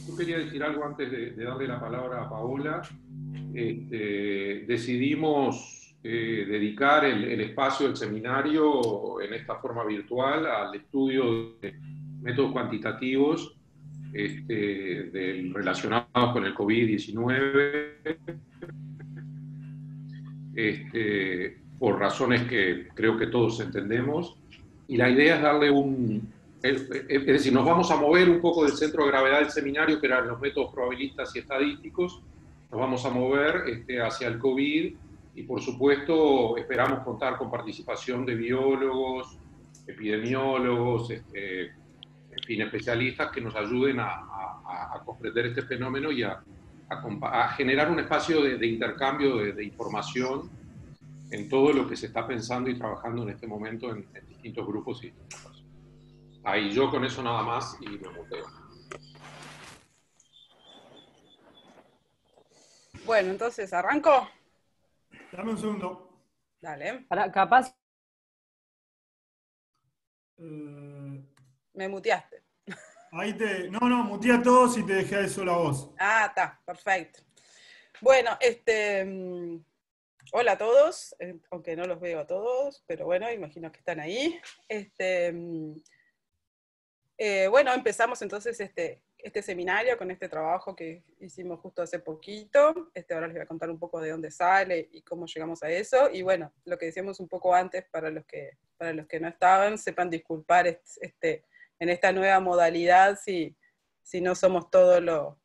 Yo quería decir algo antes de darle la palabra a Paola. Decidimos dedicar el espacio del seminario en esta forma virtual al estudio de métodos cuantitativos relacionados con el COVID-19, por razones que creo que todos entendemos. Y la idea es darle es decir, nos vamos a mover un poco del centro de gravedad del seminario, que eran los métodos probabilistas y estadísticos, nos vamos a mover hacia el COVID, y por supuesto esperamos contar con participación de biólogos, epidemiólogos, en fin, especialistas que nos ayuden a comprender este fenómeno y a generar un espacio de intercambio de información en todo lo que se está pensando y trabajando en este momento en distintos grupos y distintas personas. Ahí yo con eso nada más y me muteo. Bueno, entonces, ¿arranco? Dame un segundo. Dale. Para, capaz. Me muteaste. No, muteé a todos y te dejé ahí solo a vos. Ah, está, perfecto. Bueno, hola a todos, aunque no los veo a todos, pero bueno, imagino que están ahí. Bueno, empezamos entonces este seminario con este trabajo que hicimos justo hace poquito. Ahora les voy a contar un poco de dónde sale y cómo llegamos a eso. Y bueno, lo que decíamos un poco antes, para los que no estaban, sepan disculpar en esta nueva modalidad si no somos todo lo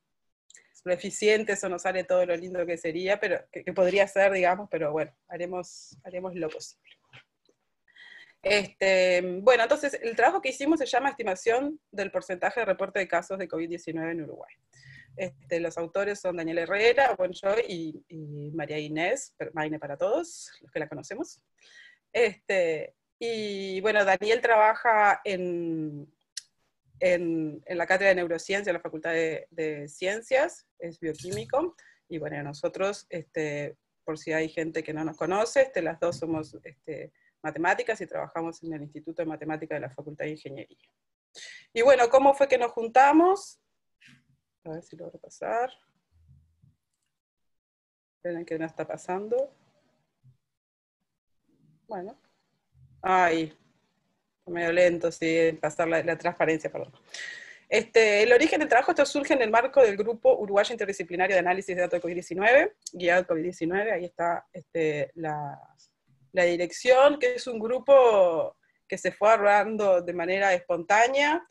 eficientes o no sale todo lo lindo que sería, pero que podría ser, digamos, pero bueno, haremos lo posible. Bueno, entonces el trabajo que hicimos se llama Estimación del porcentaje de reporte de casos de COVID-19 en Uruguay. Los autores son Daniel Herrera, Bonjoy y María Inés, Maine para todos, los que la conocemos. Y bueno, Daniel trabaja en la Cátedra de Neurociencia, en la Facultad de Ciencias, es bioquímico, y bueno, nosotros, por si hay gente que no nos conoce, las dos somos matemáticas y trabajamos en el Instituto de Matemática de la Facultad de Ingeniería. Y bueno, ¿cómo fue que nos juntamos? A ver si logro pasar. Esperen que no está pasando. Bueno. Ay, medio lento, sí, pasar la transparencia, perdón. El origen del trabajo, esto surge en el marco del Grupo Uruguayo Interdisciplinario de Análisis de Datos de COVID-19, guiado COVID-19, ahí está la dirección, que es un grupo que se fue armando de manera espontánea,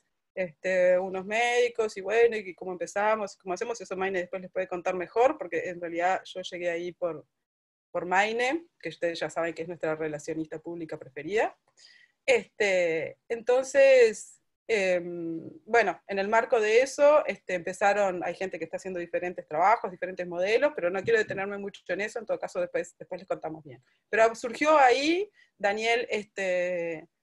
unos médicos, y bueno, y cómo empezamos, cómo hacemos, eso Maine después les puede contar mejor, porque en realidad yo llegué ahí por Maine, que ustedes ya saben que es nuestra relacionista pública preferida. Entonces, bueno, en el marco de eso, empezaron, hay gente que está haciendo diferentes trabajos, diferentes modelos, pero no quiero detenerme mucho en eso, en todo caso después les contamos bien. Pero surgió ahí, Daniel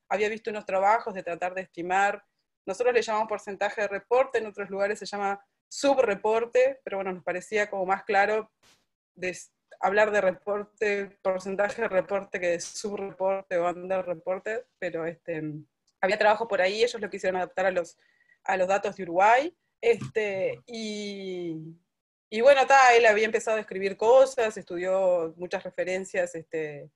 había visto unos trabajos de tratar de estimar, nosotros le llamamos porcentaje de reporte, en otros lugares se llama subreporte, pero bueno, nos parecía como más claro hablar de reporte, porcentaje de reporte que de subreporte o underreporte, pero había trabajo por ahí, ellos lo quisieron adaptar a los datos de Uruguay, y bueno, él había empezado a escribir cosas, estudió muchas referencias de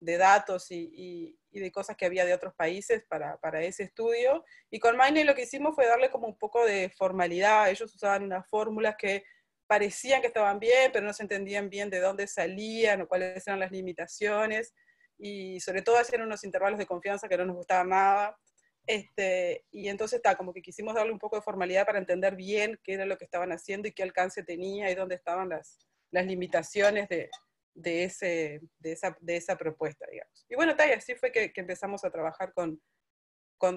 datos y de cosas que había de otros países para ese estudio, y con Maine lo que hicimos fue darle como un poco de formalidad. Ellos usaban unas fórmulas que parecían que estaban bien, pero no se entendían bien de dónde salían o cuáles eran las limitaciones, y sobre todo hacían unos intervalos de confianza que no nos gustaban nada, y entonces como que quisimos darle un poco de formalidad para entender bien qué era lo que estaban haciendo y qué alcance tenía y dónde estaban las limitaciones de esa propuesta, digamos. Y bueno, y así fue que empezamos a trabajar con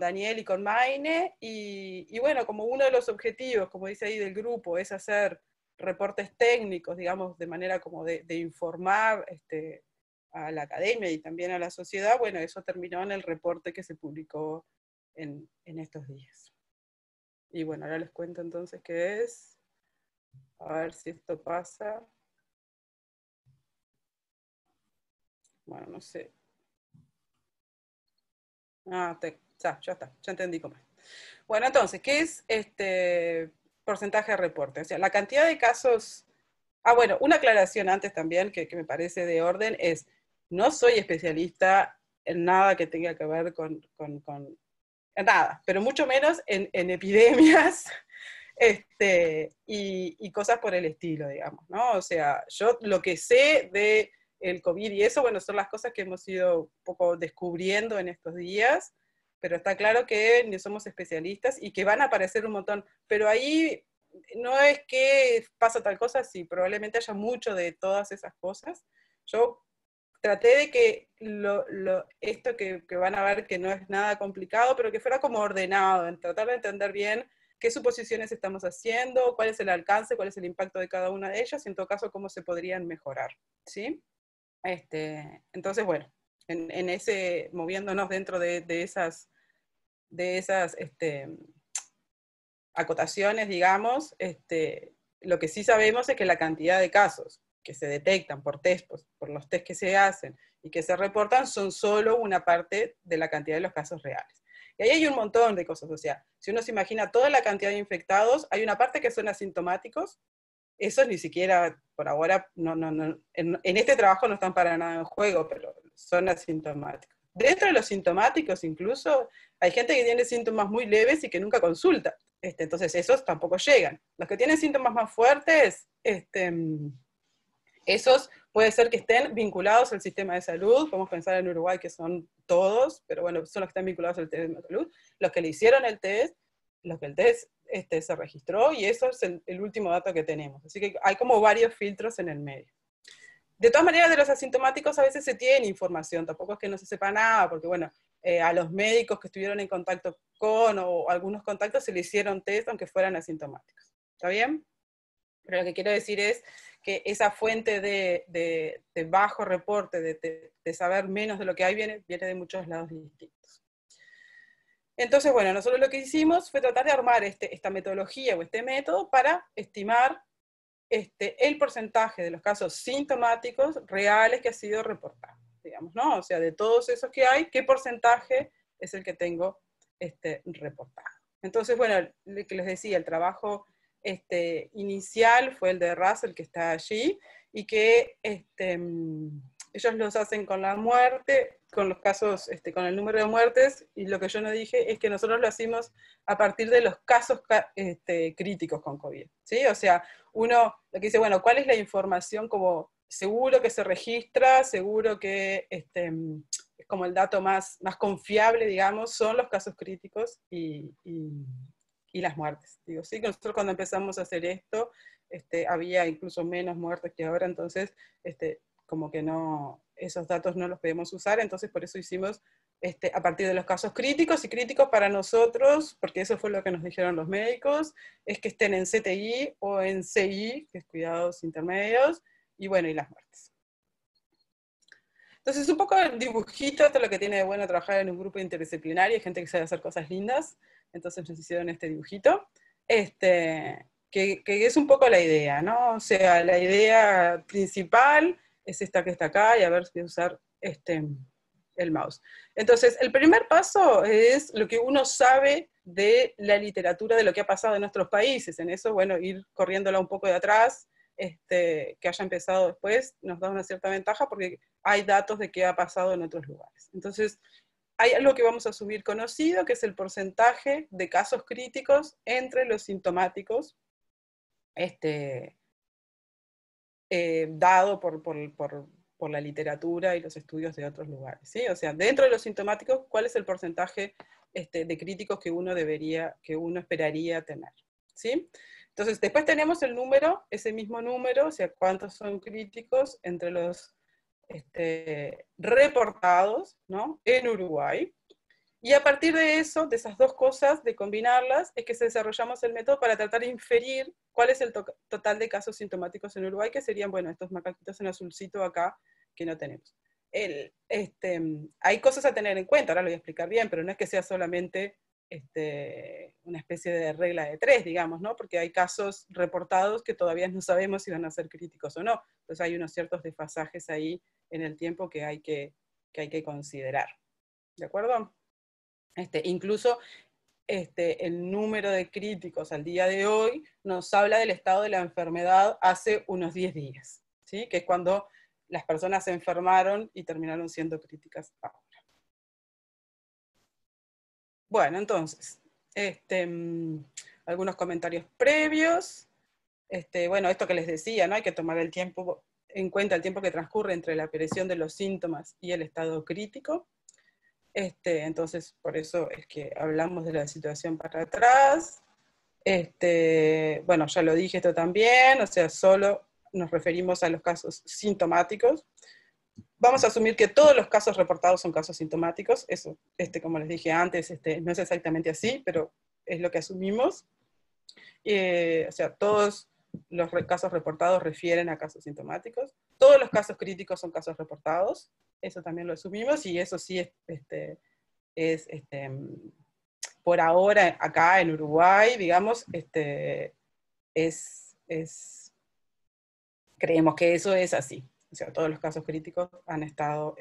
Daniel y con Maine, y bueno, como uno de los objetivos, como dice ahí, del grupo, es hacer reportes técnicos, digamos, de manera como de informar a la academia y también a la sociedad, bueno, eso terminó en el reporte que se publicó en estos días. Y bueno, ahora les cuento entonces qué es. A ver si esto pasa. Bueno, no sé. Ya está, ya entendí cómo es. Bueno, entonces, ¿qué es porcentaje de reporte. O sea, la cantidad de casos... Ah, bueno, una aclaración antes también que me parece de orden es, no soy especialista en nada que tenga que ver con nada, pero mucho menos en epidemias y cosas por el estilo, digamos, ¿no? O sea, yo lo que sé de el COVID y eso, bueno, son las cosas que hemos ido un poco descubriendo en estos días, pero está claro que no somos especialistas y que van a aparecer un montón, pero ahí no es que pasa tal cosa, sí, probablemente haya mucho de todas esas cosas. Yo traté de que esto que van a ver que no es nada complicado, pero que fuera como ordenado, en tratar de entender bien qué suposiciones estamos haciendo, cuál es el alcance, cuál es el impacto de cada una de ellas, y en todo caso cómo se podrían mejorar, ¿sí? Entonces, bueno, en ese, moviéndonos dentro de esas acotaciones, digamos, lo que sí sabemos es que la cantidad de casos que se detectan por test, por los test que se hacen y que se reportan, son solo una parte de la cantidad de los casos reales. Y ahí hay un montón de cosas, o sea, si uno se imagina toda la cantidad de infectados, hay una parte que son asintomáticos, esos ni siquiera, por ahora, en este trabajo no están para nada en juego, pero son asintomáticos. Dentro de los sintomáticos incluso, hay gente que tiene síntomas muy leves y que nunca consulta. Entonces esos tampoco llegan. Los que tienen síntomas más fuertes, esos puede ser que estén vinculados al sistema de salud. Podemos pensar en Uruguay que son todos, pero bueno, son los que están vinculados al sistema de salud. Los que le hicieron el test, los que el test se registró, y eso es el último dato que tenemos. Así que hay como varios filtros en el medio. De todas maneras, de los asintomáticos a veces se tiene información, tampoco es que no se sepa nada, porque bueno, a los médicos que estuvieron en contacto con, o algunos contactos, se le hicieron test aunque fueran asintomáticos. ¿Está bien? Pero lo que quiero decir es que esa fuente de bajo reporte, de saber menos de lo que hay, viene de muchos lados distintos. Entonces, bueno, nosotros lo que hicimos fue tratar de armar esta metodología o este método para estimar el porcentaje de los casos sintomáticos reales que ha sido reportado, digamos, ¿no? O sea, de todos esos que hay, ¿qué porcentaje es el que tengo reportado? Entonces, bueno, lo que les decía, el trabajo inicial fue el de Russell, que está allí, y que ellos los hacen con la muerte, con los casos, con el número de muertes, y lo que yo no dije es que nosotros lo hacemos a partir de los casos críticos con COVID, ¿sí? O sea, uno lo que dice, bueno, ¿cuál es la información como seguro que se registra, seguro que es como el dato más confiable, digamos, son los casos críticos y las muertes? Digo, sí, que nosotros cuando empezamos a hacer esto, había incluso menos muertes que ahora, entonces, como que no, esos datos no los podemos usar, entonces por eso hicimos a partir de los casos críticos, y críticos para nosotros, porque eso fue lo que nos dijeron los médicos, es que estén en CTI o en CI, que es cuidados intermedios, y bueno, y las muertes. Entonces, un poco el dibujito, esto es lo que tiene de bueno trabajar en un grupo interdisciplinario, hay gente que sabe hacer cosas lindas, entonces nos hicieron este dibujito, que es un poco la idea, ¿no? O sea, la idea principal es esta que está acá, y a ver si voy a usar el mouse. Entonces, el primer paso es lo que uno sabe de la literatura, de lo que ha pasado en nuestros países. En eso, bueno, ir corriéndola un poco de atrás, que haya empezado después, nos da una cierta ventaja porque hay datos de qué ha pasado en otros lugares. Entonces, hay algo que vamos a asumir conocido, que es el porcentaje de casos críticos entre los sintomáticos, dado por la literatura y los estudios de otros lugares, ¿sí? O sea, dentro de los sintomáticos, ¿cuál es el porcentaje de críticos que uno esperaría tener? ¿Sí? Entonces, después tenemos el número, ese mismo número, o sea, cuántos son críticos entre los reportados, ¿no?, en Uruguay. Y a partir de eso, de esas dos cosas, de combinarlas, es que desarrollamos el método para tratar de inferir cuál es el total de casos sintomáticos en Uruguay, que serían, bueno, estos macaquitos en azulcito acá, que no tenemos. Hay cosas a tener en cuenta, ahora lo voy a explicar bien, pero no es que sea solamente una especie de regla de tres, digamos, ¿no? Porque hay casos reportados que todavía no sabemos si van a ser críticos o no. Entonces hay unos ciertos desfasajes ahí en el tiempo que hay que considerar. ¿De acuerdo? Incluso el número de críticos al día de hoy nos habla del estado de la enfermedad hace unos 10 días, ¿sí? Que es cuando las personas se enfermaron y terminaron siendo críticas ahora. Bueno, entonces, algunos comentarios previos. Bueno, esto que les decía, ¿no? Hay que tomar en cuenta el tiempo que transcurre entre la aparición de los síntomas y el estado crítico. Entonces, por eso es que hablamos de la situación para atrás. Bueno, ya lo dije esto también, o sea, solo nos referimos a los casos sintomáticos. Vamos a asumir que todos los casos reportados son casos sintomáticos. Eso, como les dije antes, no es exactamente así, pero es lo que asumimos. O sea, todos los casos reportados refieren a casos sintomáticos. Todos los casos críticos son casos reportados. Eso también lo asumimos, y eso sí es por ahora, acá en Uruguay, digamos, creemos que eso es así. O sea, todos los casos críticos han estado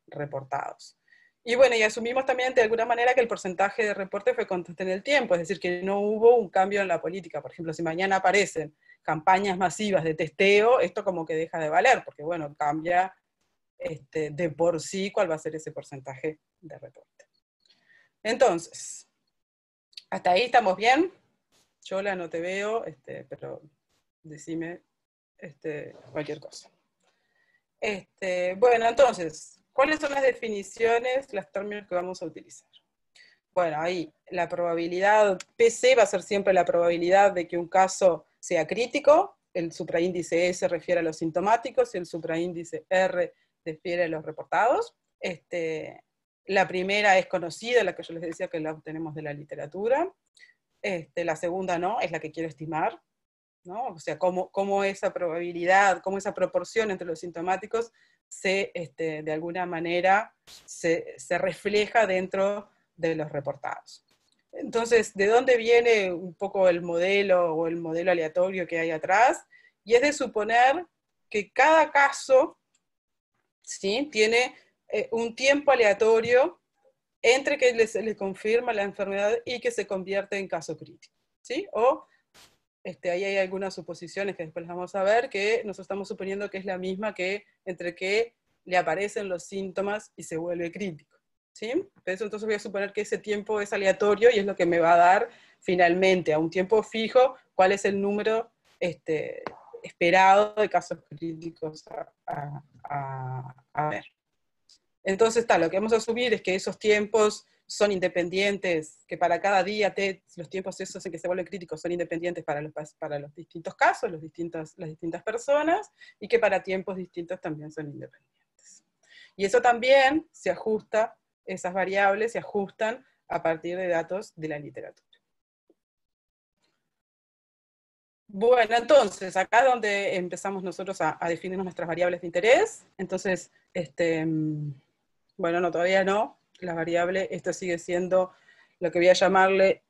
reportados. Y bueno, y asumimos también de alguna manera que el porcentaje de reporte fue constante en el tiempo, es decir, que no hubo un cambio en la política. Por ejemplo, si mañana aparecen campañas masivas de testeo, esto como que deja de valer, porque bueno, cambia de por sí cuál va a ser ese porcentaje de reporte. Entonces, ¿hasta ahí estamos bien? Yola, no te veo, pero decime cualquier cosa. Bueno, entonces, ¿cuáles son las definiciones, los términos que vamos a utilizar? Bueno, ahí la probabilidad PC va a ser siempre la probabilidad de que un caso sea crítico. El supraíndice S refiere a los sintomáticos y el supraíndice R refiere a los reportados. La primera es conocida, la que yo les decía que la obtenemos de la literatura. La segunda no, es la que quiero estimar, ¿no? O sea, cómo esa probabilidad, cómo esa proporción entre los sintomáticos de alguna manera se refleja dentro de los reportados. Entonces, ¿de dónde viene un poco el modelo o el modelo aleatorio que hay atrás? Y es de suponer que cada caso, ¿sí?, tiene un tiempo aleatorio entre que se le confirma la enfermedad y que se convierte en caso crítico, ¿sí? O ahí hay algunas suposiciones que después las vamos a ver, que nosotros estamos suponiendo que es la misma que entre que le aparecen los síntomas y se vuelve crítico, ¿sí? Pero entonces voy a suponer que ese tiempo es aleatorio y es lo que me va a dar finalmente a un tiempo fijo cuál es el número esperado de casos críticos a ver. Entonces, lo que vamos a asumir es que esos tiempos son independientes, que para cada día los tiempos esos en que se vuelven críticos son independientes para los distintos casos, las distintas personas, y que para tiempos distintos también son independientes. Y eso también se ajusta, esas variables se ajustan a partir de datos de la literatura. Bueno, entonces, acá es donde empezamos nosotros a definir nuestras variables de interés. Entonces, bueno, no, todavía no. La variable, esto sigue siendo lo que voy a llamarle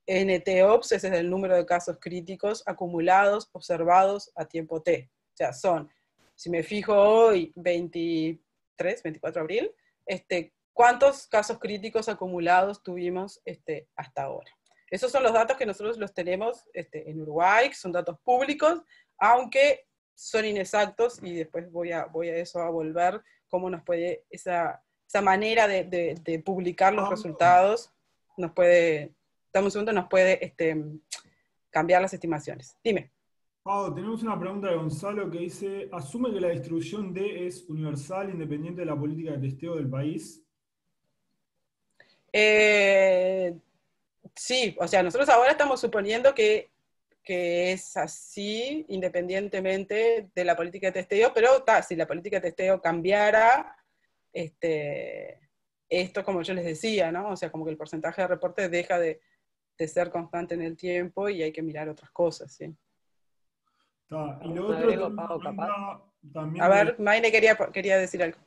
NTOPS, ese es el número de casos críticos acumulados, observados a tiempo T. O sea, son, si me fijo hoy, 24 de abril, ¿cuántos casos críticos acumulados tuvimos hasta ahora? Esos son los datos que nosotros los tenemos en Uruguay, que son datos públicos, aunque son inexactos, y después voy a eso a volver, cómo nos puede, esa manera de publicar los resultados, nos puede, dame un segundo, nos puede cambiar las estimaciones. Dime. Pau, tenemos una pregunta de Gonzalo que dice, ¿asume que la distribución D es universal, independiente de la política de testeo del país? Sí, o sea, nosotros ahora estamos suponiendo que es así, independientemente de la política de testeo, pero si la política de testeo cambiara, esto, como yo les decía, ¿no? O sea, como que el porcentaje de reporte deja de ser constante en el tiempo y hay que mirar otras cosas, ¿sí? Y lo otro, también a ver, Maine quería decir algo.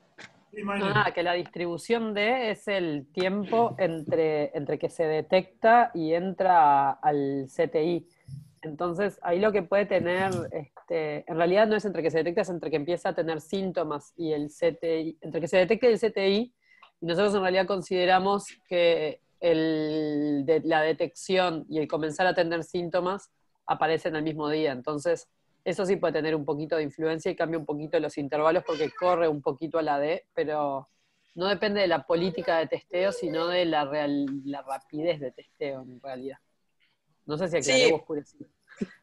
Sí, Maine. Que la distribución D es el tiempo entre que se detecta y entra al CTI. Entonces, ahí lo que puede tener, en realidad no es entre que se detecta, es entre que empieza a tener síntomas y el CTI, entre que se detecta y el CTI, y nosotros en realidad consideramos que la detección y el comenzar a tener síntomas aparecen al mismo día. Entonces, eso sí puede tener un poquito de influencia y cambia un poquito los intervalos porque corre un poquito a la D, pero no depende de la política de testeo, sino de la rapidez de testeo en realidad. No sé si aclaré Sí, o oscurecí.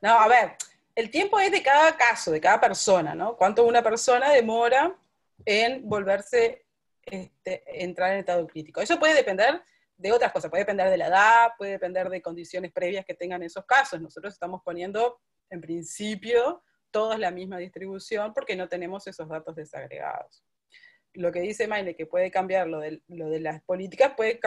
no, a ver, el tiempo es de cada caso, de cada persona, ¿no? Cuánto una persona demora en volverse, entrar en estado crítico. Eso puede depender de otras cosas, puede depender de la edad, puede depender de condiciones previas que tengan esos casos. Nosotros estamos poniendo, en principio, todos la misma distribución porque no tenemos esos datos desagregados. Lo que dice Maine, que puede cambiar lo de las políticas, puede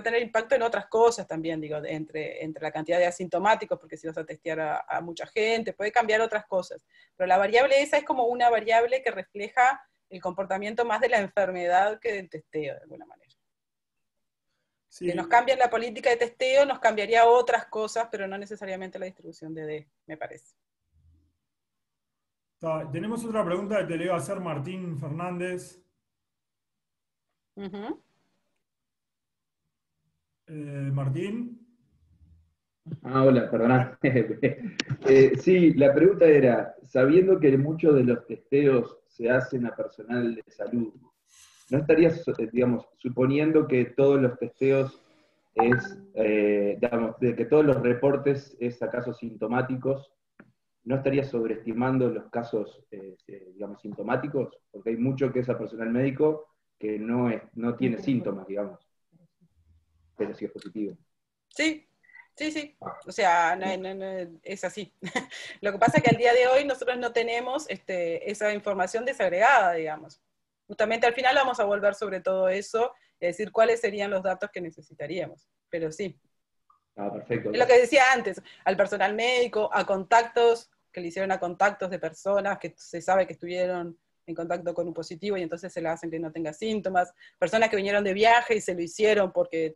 tener impacto en otras cosas también, digo, entre la cantidad de asintomáticos, porque si vas a testear a mucha gente, puede cambiar otras cosas. Pero la variable esa es como una variable que refleja el comportamiento más de la enfermedad que del testeo, de alguna manera. Sí. Que nos cambia la política de testeo, nos cambiaría otras cosas, pero no necesariamente la distribución de D, me parece. Tenemos otra pregunta que te le iba a hacer Martín Fernández. Uh-huh. Martín. Hola, perdona. Sí, la pregunta era, sabiendo que muchos de los testeos se hacen a personal de salud, ¿no estarías, digamos, suponiendo que todos los testeos digamos, de que todos los reportes es a casos sintomáticos, ¿no estarías sobreestimando los casos, digamos, sintomáticos? Porque hay mucho que es a personal médico que no tiene síntomas, digamos, pero sí es positivo. Sí. O sea, no, es así. Lo que pasa es que al día de hoy nosotros no tenemos esa información desagregada, digamos. Justamente al final vamos a volver sobre todo eso y decir cuáles serían los datos que necesitaríamos. Pero sí. Perfecto. Es lo que decía antes, al personal médico, a contactos, que le hicieron a contactos de personas que se sabe que estuvieron en contacto con un positivo y entonces se le hacen que no tenga síntomas, personas que vinieron de viaje y se lo hicieron porque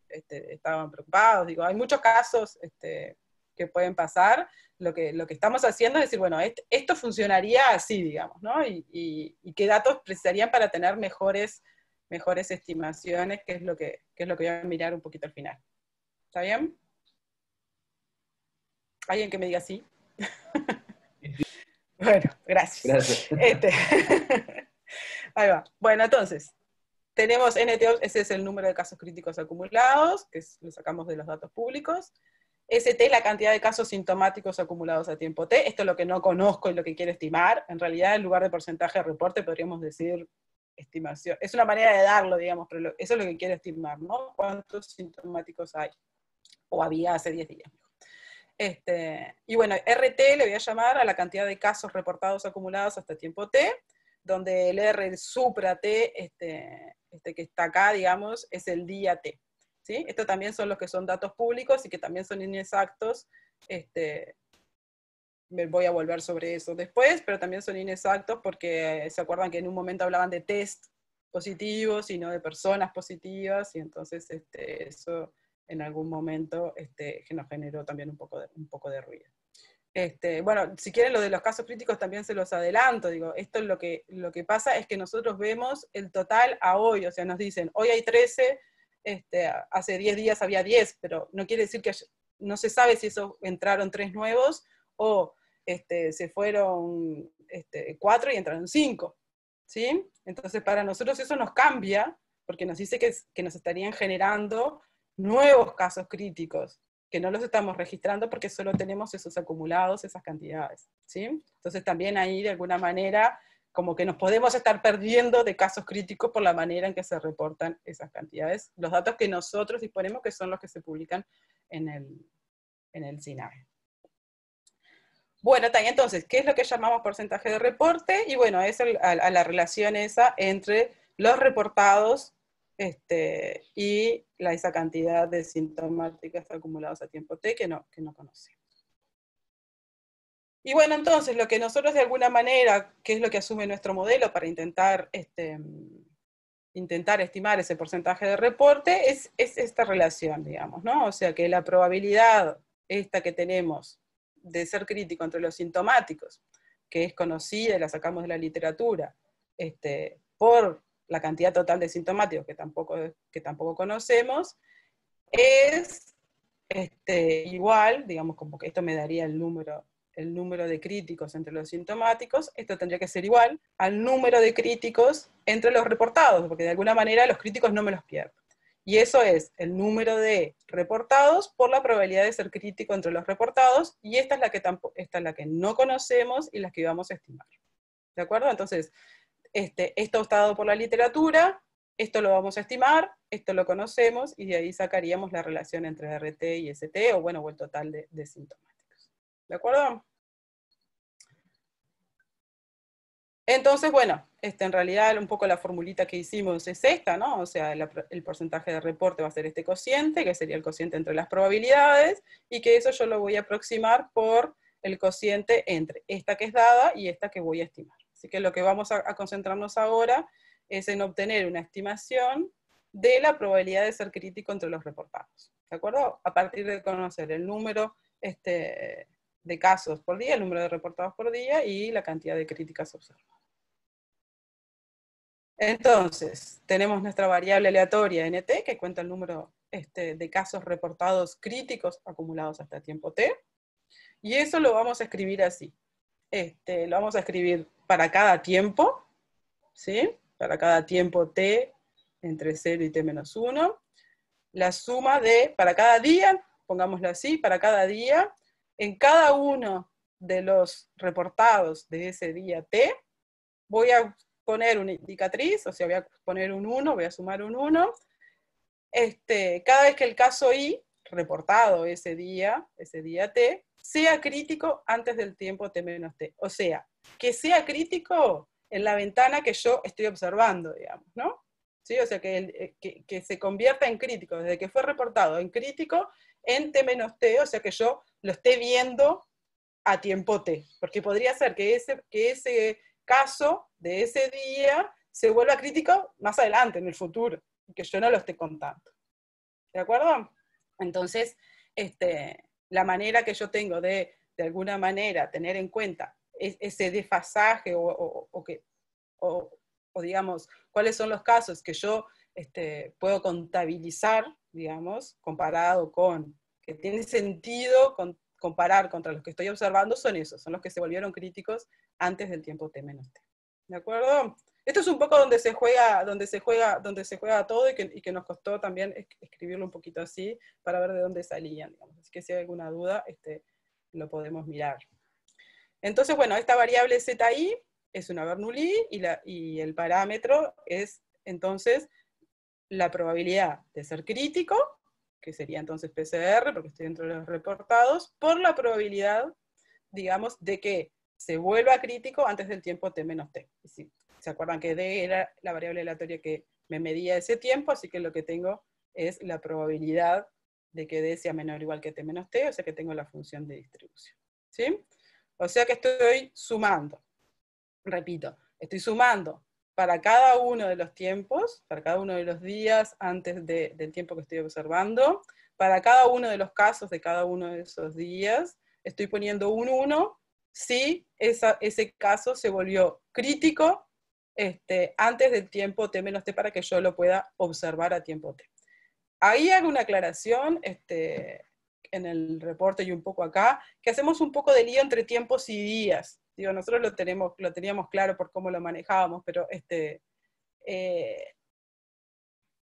estaban preocupados. Digo, hay muchos casos que pueden pasar. Lo que estamos haciendo es decir, bueno, esto funcionaría así, digamos, ¿no? Y qué datos precisarían para tener mejores estimaciones, que es lo que voy a mirar un poquito al final. ¿Está bien? ¿Alguien que me diga sí? Bueno, gracias. Ahí va. Bueno, entonces, tenemos NTOPS, ese es el número de casos críticos acumulados, que lo sacamos de los datos públicos. ST es la cantidad de casos sintomáticos acumulados a tiempo T. Esto es lo que no conozco y lo que quiero estimar. En realidad, en lugar de porcentaje de reporte, podríamos decir estimación. Es una manera de darlo, digamos, pero eso es lo que quiero estimar, ¿no? ¿Cuántos sintomáticos hay? O había hace 10 días. Y bueno, RT le voy a llamar a la cantidad de casos reportados acumulados hasta tiempo T, donde el R, el supra T, que está acá, digamos, es el día T. ¿Sí? Estos también son los que son datos públicos y que también son inexactos. Me voy a volver sobre eso después, pero también son inexactos porque se acuerdan que en un momento hablaban de test positivos y no de personas positivas, y entonces eso en algún momento que nos generó también un poco de ruido. Bueno, si quieren lo de los casos críticos también se los adelanto, digo, esto es lo que pasa es que nosotros vemos el total a hoy, o sea, nos dicen, hoy hay 13, hace 10 días había 10, pero no quiere decir que no se sabe si eso entraron 3 nuevos, o se fueron 4 y entraron 5, ¿sí? Entonces para nosotros eso nos cambia, porque nos dice que nos estarían generando nuevos casos críticos, que no los estamos registrando porque solo tenemos esos acumulados, esas cantidades, ¿sí? Entonces también ahí de alguna manera como que nos podemos estar perdiendo de casos críticos por la manera en que se reportan esas cantidades, los datos que nosotros disponemos que son los que se publican en el SINAE. Bueno, entonces, ¿qué es lo que llamamos porcentaje de reporte? Y bueno, es a la relación esa entre los reportados y esa cantidad de sintomáticas acumulados a tiempo T que no conocemos. Y bueno, entonces, lo que nosotros de alguna manera, ¿qué es lo que asume nuestro modelo para intentar estimar ese porcentaje de reporte? Es esta relación, digamos, ¿no? O sea, que la probabilidad esta que tenemos de ser crítico entre los sintomáticos, que es conocida y la sacamos de la literatura, por la cantidad total de sintomáticos que tampoco conocemos, es igual, digamos, como que esto me daría el número de críticos entre los sintomáticos, esto tendría que ser igual al número de críticos entre los reportados, porque de alguna manera los críticos no me los pierdo. Y eso es el número de reportados por la probabilidad de ser crítico entre los reportados, y esta es la que no conocemos y la que vamos a estimar. ¿De acuerdo? Entonces, esto está dado por la literatura, esto lo vamos a estimar, esto lo conocemos, y de ahí sacaríamos la relación entre RT y ST, o bueno, o el total de sintomáticos. ¿De acuerdo? Entonces, bueno, en realidad un poco la formulita que hicimos es esta, ¿no? O sea, el porcentaje de reporte va a ser este cociente, que sería el cociente entre las probabilidades, y que eso yo lo voy a aproximar por el cociente entre esta que es dada y esta que voy a estimar. Así que lo que vamos a concentrarnos ahora es en obtener una estimación de la probabilidad de ser crítico entre los reportados. ¿De acuerdo? A partir de conocer el número de casos por día, el número de reportados por día y la cantidad de críticas observadas. Entonces, tenemos nuestra variable aleatoria NT, que cuenta el número de casos reportados críticos acumulados hasta tiempo T, y eso lo vamos a escribir así. Lo vamos a escribir para cada tiempo, ¿sí? Para cada tiempo T entre 0 y T menos 1, la suma de, para cada día, pongámoslo así, para cada día, en cada uno de los reportados de ese día T, voy a poner una indicatriz, o sea, voy a poner un 1, voy a sumar un 1. Cada vez que el caso I, reportado ese día T, sea crítico antes del tiempo T menos T. O sea, que sea crítico en la ventana que yo estoy observando, digamos, ¿no? ¿Sí? O sea, que se convierta en crítico, desde que fue reportado en crítico, en T menos T, o sea, que yo lo esté viendo a tiempo T. Porque podría ser que ese caso de ese día se vuelva crítico más adelante, en el futuro, y que yo no lo esté contando. ¿De acuerdo? Entonces, la manera que yo tengo de alguna manera, tener en cuenta ese desfasaje o digamos, cuáles son los casos que yo puedo contabilizar, digamos, comparado con, que tiene sentido comparar contra los que estoy observando, son esos, son los que se volvieron críticos antes del tiempo T menos T. ¿De acuerdo? Esto es un poco donde se juega todo, y que nos costó también escribirlo un poquito así, para ver de dónde salían, digamos. Así que si hay alguna duda, lo podemos mirar. Entonces, bueno, esta variable ZI es una Bernoulli, y el parámetro es, entonces, la probabilidad de ser crítico, que sería entonces PCR, porque estoy dentro de los reportados, por la probabilidad, digamos, de que se vuelva crítico antes del tiempo T menos T. Si se acuerdan que D era la variable aleatoria que me medía ese tiempo, así que lo que tengo es la probabilidad de que D sea menor o igual que T menos T, o sea que tengo la función de distribución. ¿Sí? O sea que estoy sumando. Repito, estoy sumando para cada uno de los tiempos, para cada uno de los días antes del tiempo que estoy observando, para cada uno de los casos de cada uno de esos días, estoy poniendo un 1 si ese caso se volvió crítico antes del tiempo T menos T, para que yo lo pueda observar a tiempo T. Ahí hago una aclaración en el reporte y un poco acá, que hacemos un poco de lío entre tiempos y días. Digo, nosotros lo teníamos claro por cómo lo manejábamos, pero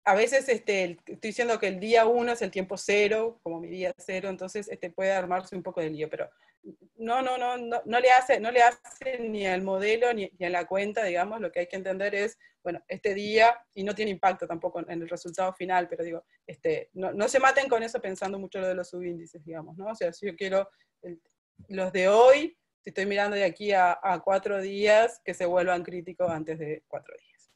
a veces estoy diciendo que el día 1 es el tiempo 0, como mi día 0, entonces puede armarse un poco de lío, pero no le hace ni al modelo ni a la cuenta, digamos. Lo que hay que entender es, bueno, este día, y no tiene impacto tampoco en el resultado final, pero digo, no se maten con eso pensando mucho lo de los subíndices, digamos, ¿no? O sea, si yo quiero los de hoy, si estoy mirando de aquí a 4 días, que se vuelvan críticos antes de 4 días.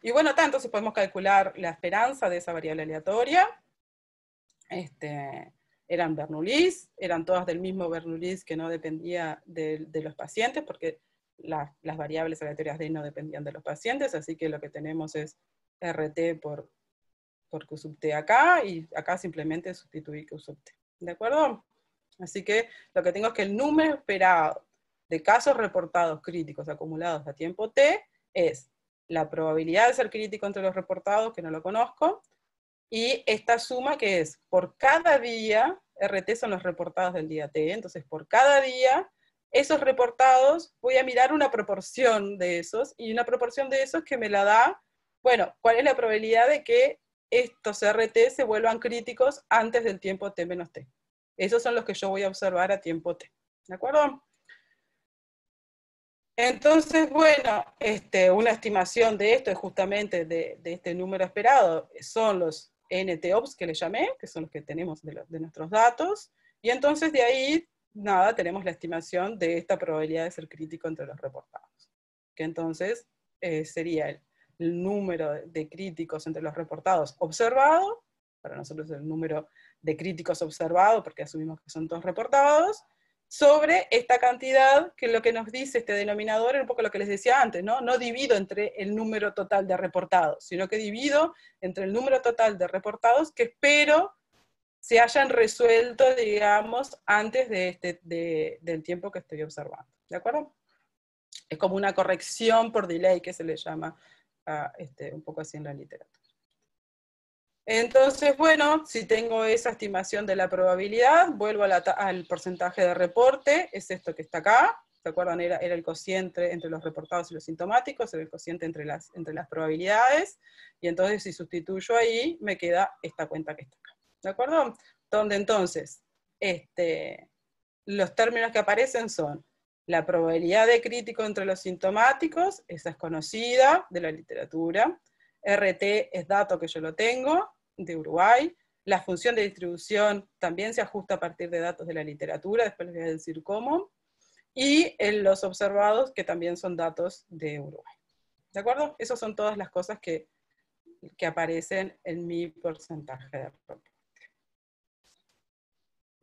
Y bueno, entonces podemos calcular la esperanza de esa variable aleatoria. Eran Bernoullis, eran todas del mismo Bernoullis, que no dependía de los pacientes, porque las variables aleatorias D no dependían de los pacientes, así que lo que tenemos es RT por Q sub T acá, y acá simplemente sustituí Q sub T. ¿De acuerdo? Así que lo que tengo es que el número esperado de casos reportados críticos acumulados a tiempo T es la probabilidad de ser crítico entre los reportados, que no lo conozco, y esta suma que es por cada día, RT son los reportados del día T, entonces por cada día, esos reportados, voy a mirar una proporción de esos, y una proporción de esos que me la da, bueno, ¿cuál es la probabilidad de que estos RT se vuelvan críticos antes del tiempo T menos T? Esos son los que yo voy a observar a tiempo T, ¿de acuerdo? Entonces, bueno, una estimación de esto es justamente de este número esperado, son los NTOPS que le llamé, que son los que tenemos de nuestros datos, y entonces de ahí, nada, tenemos la estimación de esta probabilidad de ser crítico entre los reportados, que entonces sería el número de críticos entre los reportados observado, para nosotros el número de críticos observados, porque asumimos que son todos reportados, sobre esta cantidad, que lo que nos dice este denominador es un poco lo que les decía antes, ¿no? No divido entre el número total de reportados, sino que divido entre el número total de reportados que espero se hayan resuelto, digamos, antes del tiempo que estoy observando, ¿de acuerdo? Es como una corrección por delay, que se le llama un poco así en la literatura. Entonces, bueno, si tengo esa estimación de la probabilidad, vuelvo al porcentaje de reporte, es esto que está acá, ¿se acuerdan? Era el cociente entre los reportados y los sintomáticos, era el cociente entre las probabilidades, y entonces si sustituyo ahí, me queda esta cuenta que está acá, ¿de acuerdo? Donde entonces, los términos que aparecen son la probabilidad de crítico entre los sintomáticos, esa es conocida de la literatura, RT es dato que yo lo tengo, de Uruguay. La función de distribución también se ajusta a partir de datos de la literatura, después les voy a decir cómo. Y los observados, que también son datos de Uruguay. ¿De acuerdo? Esas son todas las cosas que aparecen en mi porcentaje de reporte.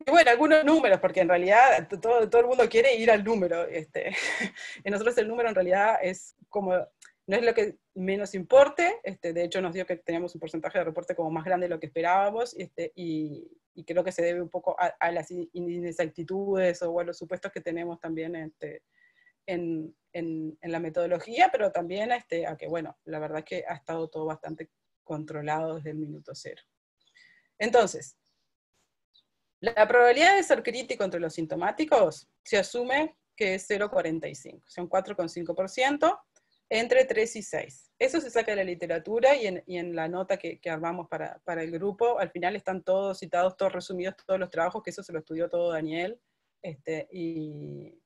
Y bueno, algunos números, porque en realidad todo el mundo quiere ir al número. Y nosotros el número en realidad es como, no es lo que menos importe, de hecho nos dio que teníamos un porcentaje de reporte como más grande de lo que esperábamos, y creo que se debe un poco a las inexactitudes o a los supuestos que tenemos también en la metodología, pero también a que, bueno, la verdad es que ha estado todo bastante controlado desde el minuto cero. Entonces, la probabilidad de ser crítico entre los sintomáticos se asume que es 0,45, o sea, un 4,5%, entre 3 y 6. Eso se saca de la literatura, y en la nota que armamos para el grupo, al final están todos citados, todos resumidos, todos los trabajos, que eso se lo estudió todo Daniel, y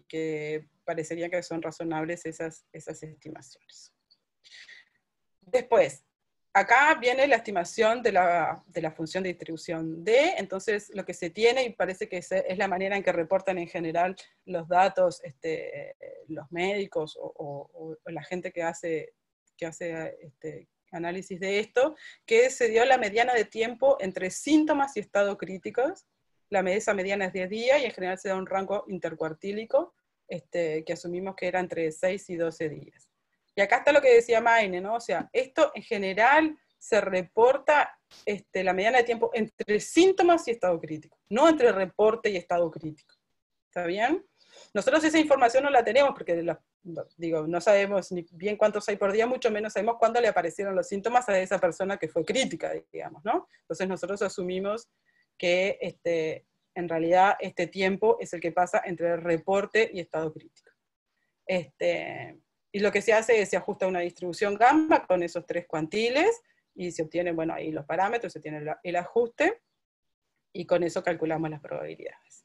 que parecería que son razonables esas estimaciones. Después, acá viene la estimación de la función de distribución D, entonces lo que se tiene, y parece que es la manera en que reportan en general los datos los médicos o la gente que hace análisis de esto, que se dio la mediana de tiempo entre síntomas y estado críticos. Esa mediana es 10 días, y en general se da un rango intercuartílico, que asumimos que era entre 6 y 12 días. Y acá está lo que decía Maine, ¿no? O sea, esto en general se reporta la mediana de tiempo entre síntomas y estado crítico, no entre reporte y estado crítico. ¿Está bien? Nosotros esa información no la tenemos porque, no sabemos ni bien cuántos hay por día, mucho menos sabemos cuándo le aparecieron los síntomas a esa persona que fue crítica, digamos, ¿no? Entonces nosotros asumimos que en realidad este tiempo es el que pasa entre el reporte y estado crítico. Y lo que se hace es se ajusta una distribución gamma con esos 3 cuantiles, y se obtienen, bueno, ahí los parámetros, se tiene el ajuste, y con eso calculamos las probabilidades.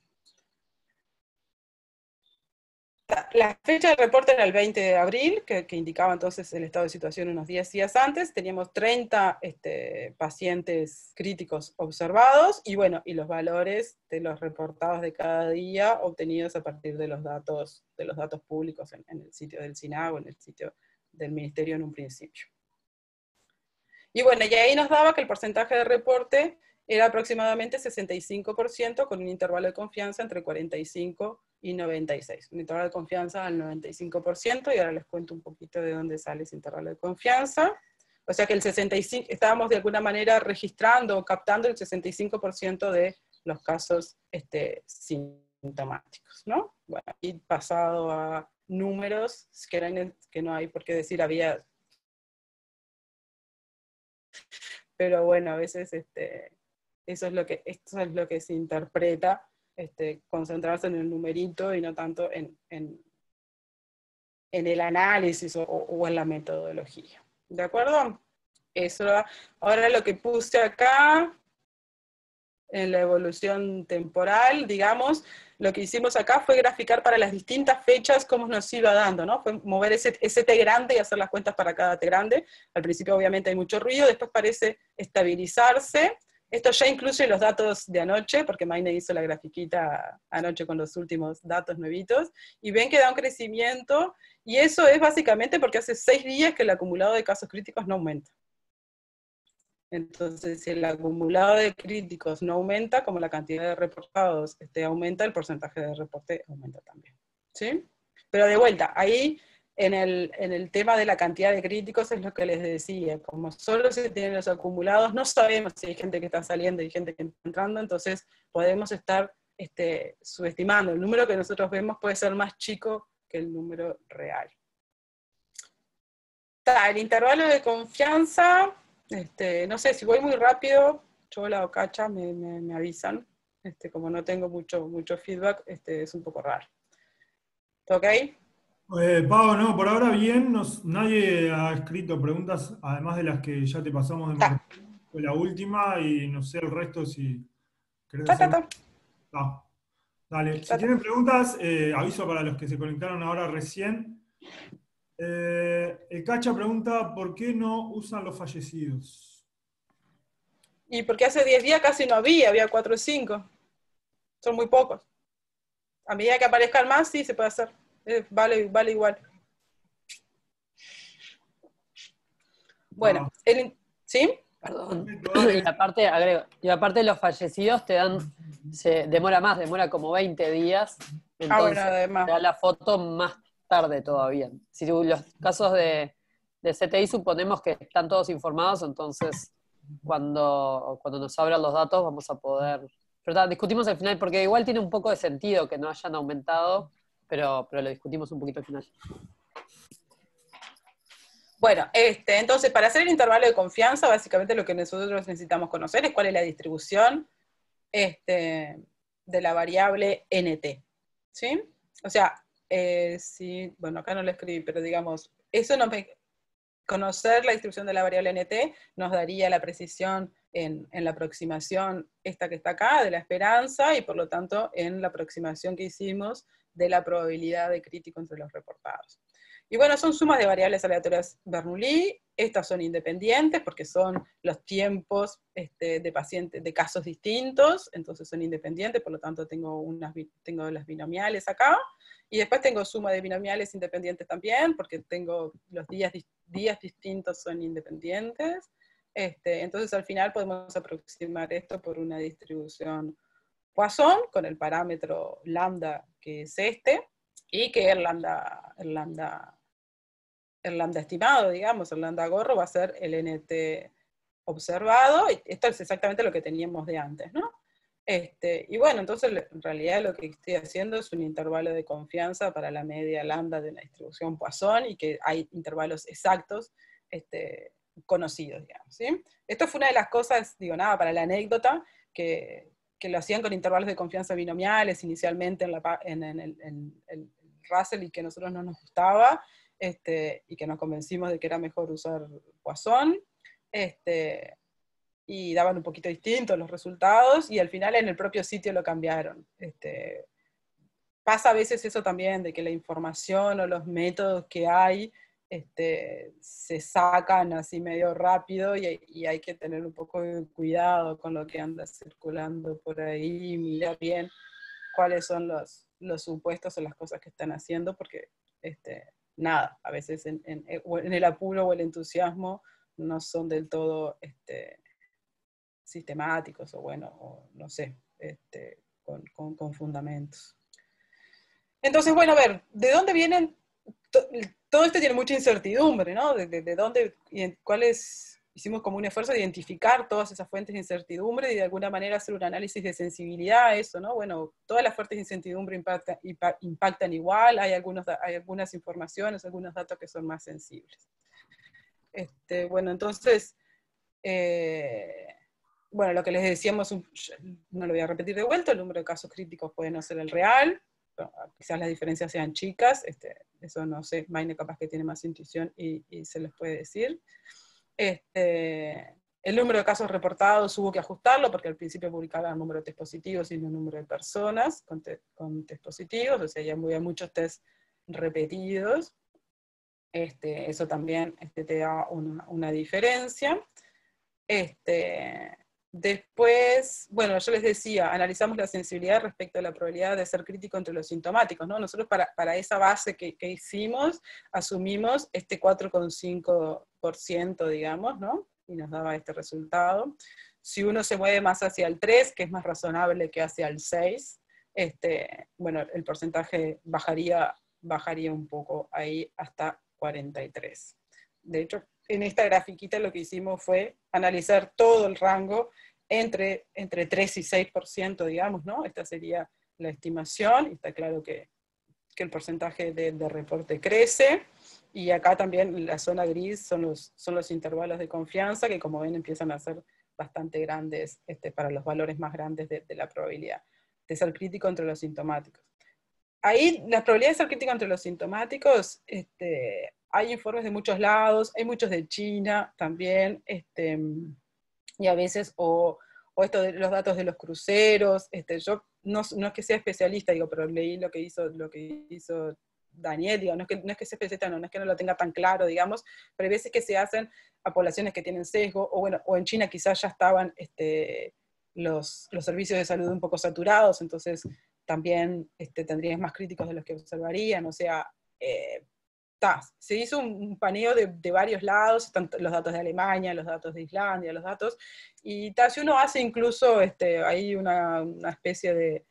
La fecha del reporte era el 20 de abril, que indicaba entonces el estado de situación unos 10 días antes. Teníamos 30 pacientes críticos observados, y bueno, y los valores de los reportados de cada día obtenidos a partir de los datos públicos en el sitio del SINAG o en el sitio del Ministerio en un principio. Y bueno, y ahí nos daba que el porcentaje de reporte era aproximadamente 65%, con un intervalo de confianza entre 45 y 96. Un intervalo de confianza al 95%, y ahora les cuento un poquito de dónde sale ese intervalo de confianza. O sea que el 65, estábamos de alguna manera registrando o captando el 65% de los casos sintomáticos, ¿no? bueno, y pasado a números, que no hay por qué decir había. Pero bueno, a veces esto es lo que se interpreta, concentrarse en el numerito y no tanto en el análisis o en la metodología. ¿De acuerdo? Eso. Ahora lo que puse acá, en la evolución temporal, digamos, lo que hicimos acá fue graficar para las distintas fechas cómo nos iba dando, ¿no? Fue mover ese T grande y hacer las cuentas para cada T grande. Al principio obviamente hay mucho ruido, después parece estabilizarse. Esto ya incluye los datos de anoche, porque Maine hizo la grafiquita anoche con los últimos datos nuevitos, y ven que da un crecimiento, y eso es básicamente porque hace 6 días que el acumulado de casos críticos no aumenta. Entonces, si el acumulado de críticos no aumenta, como la cantidad de reportados aumenta, el porcentaje de reporte aumenta también. ¿Sí? Pero de vuelta, ahí en el tema de la cantidad de críticos es lo que les decía, como solo se tienen los acumulados, no sabemos si hay gente que está saliendo y gente que está entrando, entonces podemos estar subestimando. El número que nosotros vemos puede ser más chico que el número real. El intervalo de confianza. No sé, si voy muy rápido, yo la Ocacha me avisan, como no tengo mucho feedback, es un poco raro. ¿Ok? Pau, no, por ahora bien, nadie ha escrito preguntas, además de las que ya te pasamos de marcar. Fue la última y no sé el resto si querés hacer. Dale, si tienen preguntas, aviso para los que se conectaron ahora recién. El Cacha pregunta, ¿por qué no usan los fallecidos? Y porque hace 10 días casi no había 4 o 5. Son muy pocos. A medida que aparezcan más, sí se puede hacer. Vale igual. Bueno, ¿sí? Perdón. Y aparte los fallecidos demora como 20 días. Entonces además. te da la foto más tarde todavía. Si los casos de CTI suponemos que están todos informados, entonces cuando nos abran los datos vamos a poder... Pero discutimos al final, porque igual tiene un poco de sentido que no hayan aumentado, pero lo discutimos un poquito al final. Bueno, entonces para hacer el intervalo de confianza, básicamente lo que nosotros necesitamos conocer es cuál es la distribución de la variable NT. ¿Sí? O sea, bueno, acá no lo escribí, pero digamos, conocer la distribución de la variable NT nos daría la precisión en la aproximación esta que está acá, de la esperanza, y por lo tanto en la aproximación que hicimos de la probabilidad de crítico entre los reportados. Y bueno, son sumas de variables aleatorias Bernoulli. Estas son independientes porque son los tiempos de pacientes, de casos distintos, entonces son independientes, por lo tanto tengo las binomiales acá. Y después tengo suma de binomiales independientes también, porque tengo los días distintos son independientes. Entonces al final podemos aproximar esto por una distribución Poisson, con el parámetro lambda que es y que el lambda estimado, digamos, el lambda gorro va a ser el NT observado, y esto es exactamente lo que teníamos de antes, ¿no? Y bueno, entonces en realidad lo que estoy haciendo es un intervalo de confianza para la media lambda de la distribución Poisson, y que hay intervalos exactos conocidos, digamos, ¿sí? Esto fue una de las cosas, digo, nada, para la anécdota, que lo hacían con intervalos de confianza binomiales inicialmente en el Russell, y que a nosotros no nos gustaba, y que nos convencimos de que era mejor usar Poisson, y daban un poquito distintos los resultados, y al final en el propio sitio lo cambiaron. Pasa a veces eso también, de que la información o los métodos que hay se sacan así medio rápido, y hay que tener un poco de cuidado con lo que anda circulando por ahí, mirar bien cuáles son los supuestos o las cosas que están haciendo, porque nada, a veces en el apuro o el entusiasmo no son del todo sistemáticos, o bueno, o no sé, con fundamentos. Entonces, bueno, a ver, ¿de dónde vienen? Todo esto tiene mucha incertidumbre, ¿no? ¿De dónde y cuál es hicimos como un esfuerzo de identificar todas esas fuentes de incertidumbre y de alguna manera hacer un análisis de sensibilidad a eso, ¿no? Bueno, todas las fuentes de incertidumbre impactan igual, hay algunas informaciones, algunos datos que son más sensibles. Bueno, entonces, bueno, lo que les decíamos, no lo voy a repetir de vuelta, el número de casos críticos puede no ser el real, quizás las diferencias sean chicas, eso no sé, Maine capaz que tiene más intuición y se les puede decir. El número de casos reportados hubo que ajustarlo, porque al principio publicaba el número de test positivos y no el número de personas con test positivos, o sea, ya había muchos test repetidos. Eso también te da una diferencia. Después, bueno, yo les decía, analizamos la sensibilidad respecto a la probabilidad de ser crítico entre los sintomáticos, ¿no? Nosotros para esa base que hicimos, asumimos 4,5%, digamos, ¿no? Y nos daba este resultado. Si uno se mueve más hacia el 3, que es más razonable que hacia el 6, bueno, el porcentaje bajaría un poco ahí hasta 43. De hecho, en esta grafiquita lo que hicimos fue analizar todo el rango entre 3 y 6%, digamos, ¿no? Esta sería la estimación, y está claro que el porcentaje de reporte crece, y acá también la zona gris son los intervalos de confianza, que como ven empiezan a ser bastante grandes para los valores más grandes de la probabilidad de ser crítico entre los sintomáticos. Ahí, las probabilidades de ser crítico entre los sintomáticos, hay informes de muchos lados, hay muchos de China también, y a veces, o esto de los datos de los cruceros, yo no es que sea especialista, digo, pero leí lo que hizo Daniel, digo, no es que sea especialista, no es que no lo tenga tan claro, digamos, pero hay veces que se hacen a poblaciones que tienen sesgo, o en China quizás ya estaban los servicios de salud un poco saturados, entonces también tendrías más críticos de los que observarían, o sea, se hizo un paneo de varios lados, están los datos de Alemania, los datos de Islandia, los datos, y si uno hace incluso hay una especie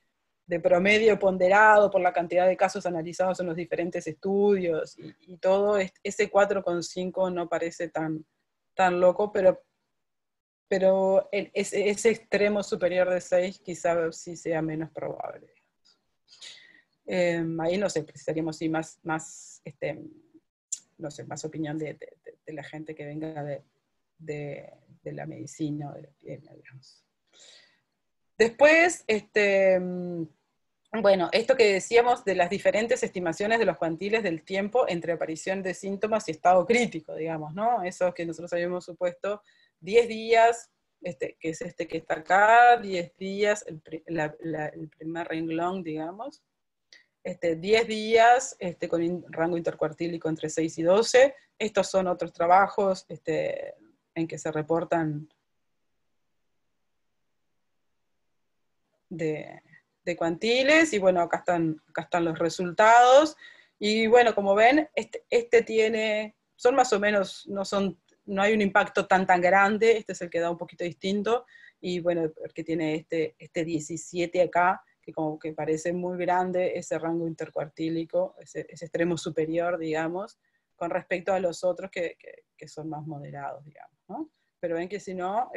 de promedio ponderado por la cantidad de casos analizados en los diferentes estudios, y todo, ese 4,5 no parece tan loco, pero ese extremo superior de 6 quizá sí sea menos probable. Ahí no sé, precisaríamos sí más no sé, más opinión de la gente que venga de la medicina o de la epidemia, digamos. Después, bueno, esto que decíamos de las diferentes estimaciones de los cuantiles del tiempo entre aparición de síntomas y estado crítico, digamos, ¿no? Eso que nosotros habíamos supuesto 10 días, que es que está acá, 10 días, el primer renglón, digamos, 10 días con un rango intercuartílico entre 6 y 12. Estos son otros trabajos en que se reportan de cuantiles, y bueno, acá están los resultados, y bueno, como ven, son más o menos, no hay un impacto tan grande, este es el que da un poquito distinto, y bueno, el que tiene este 17 acá, que como que parece muy grande ese rango intercuartílico, ese extremo superior, digamos, con respecto a los otros que son más moderados, digamos, ¿no? Pero ven que si no,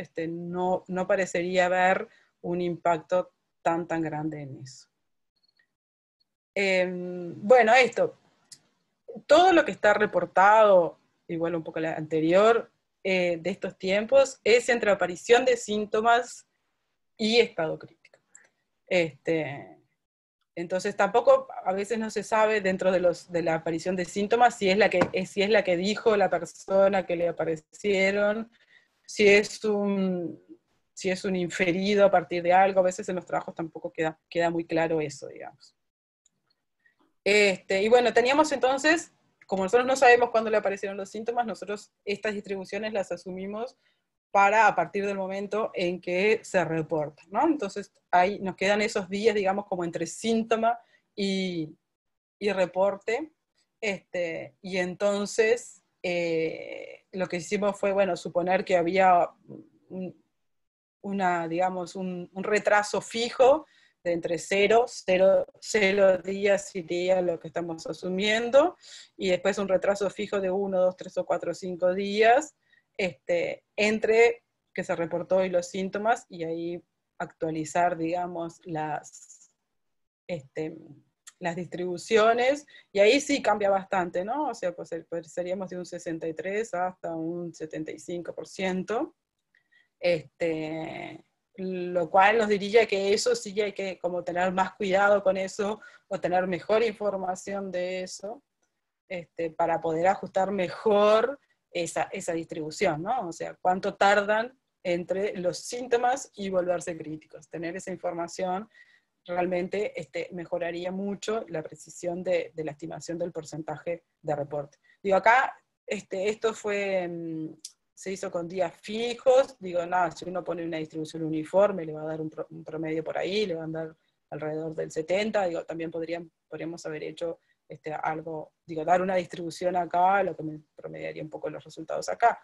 no parecería haber un impacto tan grande en eso. Bueno, todo lo que está reportado, igual un poco la anterior, de estos tiempos, es entre aparición de síntomas y estado crítico. Entonces tampoco a veces no se sabe dentro de la aparición de síntomas si es la que dijo la persona que le aparecieron, si es un inferido a partir de algo. A veces en los trabajos tampoco queda muy claro eso, digamos. Y bueno, teníamos entonces, como nosotros no sabemos cuándo le aparecieron los síntomas, nosotros estas distribuciones las asumimos a partir del momento en que se reporta, ¿no? Entonces ahí nos quedan esos días, digamos, como entre síntoma y reporte, y entonces lo que hicimos fue, bueno, suponer que había un retraso fijo de entre 0 días y días, lo que estamos asumiendo, y después un retraso fijo de 1, 2, 3 o 4 o 5 días, entre que se reportó y los síntomas, y ahí actualizar, digamos, las distribuciones, y ahí sí cambia bastante, ¿no? O sea, pues seríamos de un 63 hasta un 75%, lo cual nos diría que eso sí hay que como tener más cuidado con eso, o tener mejor información de eso, para poder ajustar mejor esa distribución, ¿no? O sea, cuánto tardan entre los síntomas y volverse críticos. Tener esa información realmente mejoraría mucho la precisión de la estimación del porcentaje de reporte. Digo, acá esto se hizo con días fijos, digo, nada, si uno pone una distribución uniforme, le va a dar un promedio por ahí, le va a dar alrededor del 70, digo, también podríamos haber hecho algo, digo, dar una distribución acá, lo que me promediaría un poco los resultados acá.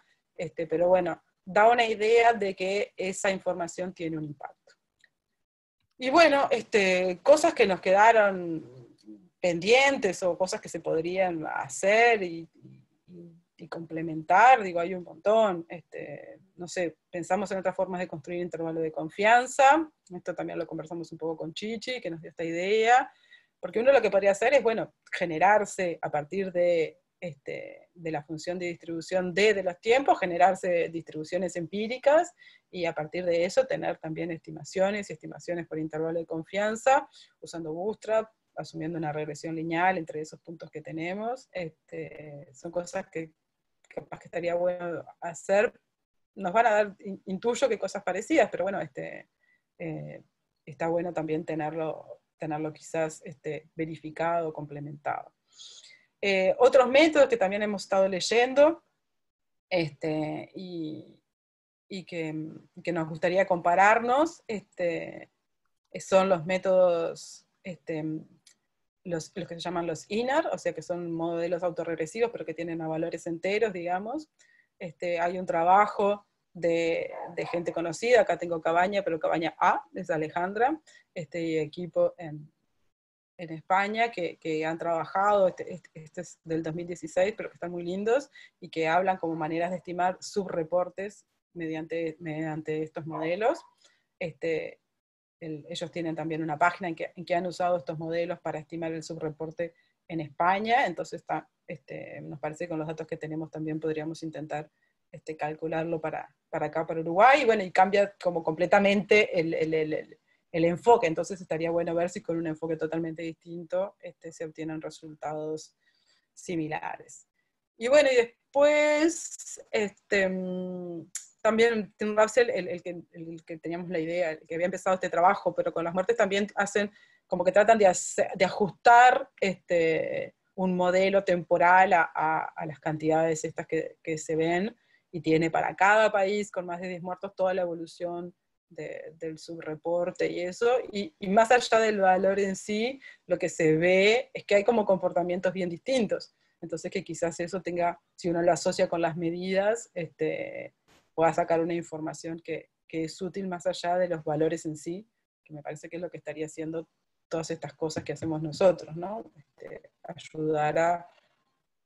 Pero bueno, da una idea de que esa información tiene un impacto. Y bueno, cosas que nos quedaron pendientes o cosas que se podrían hacer y complementar, digo, hay un montón. No sé, pensamos en otras formas de construir intervalo de confianza. Esto también lo conversamos un poco con Chichi, que nos dio esta idea. Porque uno lo que podría hacer es, bueno, generarse a partir de la función de distribución de los tiempos, generarse distribuciones empíricas, y a partir de eso tener también estimaciones y estimaciones por intervalo de confianza, usando Bootstrap, asumiendo una regresión lineal entre esos puntos que tenemos. Son cosas que capaz que estaría bueno hacer. Nos van a dar, intuyo que cosas parecidas, pero bueno, está bueno también tenerlo quizás verificado, complementado. Otros métodos que también hemos estado leyendo, y que nos gustaría compararnos, son los métodos, los que se llaman los INAR, o sea que son modelos autorregresivos, pero que tienen a valores enteros, digamos. Hay un trabajo de gente conocida, acá tengo Cabaña, pero Cabaña A, es Alejandra, y equipo en España, que han trabajado, este es del 2016, pero que están muy lindos, y que hablan como maneras de estimar subreportes mediante estos modelos. Ellos tienen también una página en que han usado estos modelos para estimar el subreporte en España, entonces nos parece que con los datos que tenemos también podríamos intentar calcularlo para acá, para Uruguay, y bueno, y cambia como completamente el enfoque, entonces estaría bueno ver si con un enfoque totalmente distinto se obtienen resultados similares. Y bueno, y después, también Tim Russell, el que teníamos la idea, el que había empezado este trabajo, pero con las muertes también hacen, como que tratan de ajustar un modelo temporal a las cantidades estas que se ven, y tiene para cada país con más de 10 muertos toda la evolución del subreporte y eso, y más allá del valor en sí, lo que se ve es que hay como comportamientos bien distintos, entonces que quizás eso tenga, si uno lo asocia con las medidas, pueda sacar una información que es útil más allá de los valores en sí, que me parece que es lo que estaría haciendo todas estas cosas que hacemos nosotros, ¿no? Ayudar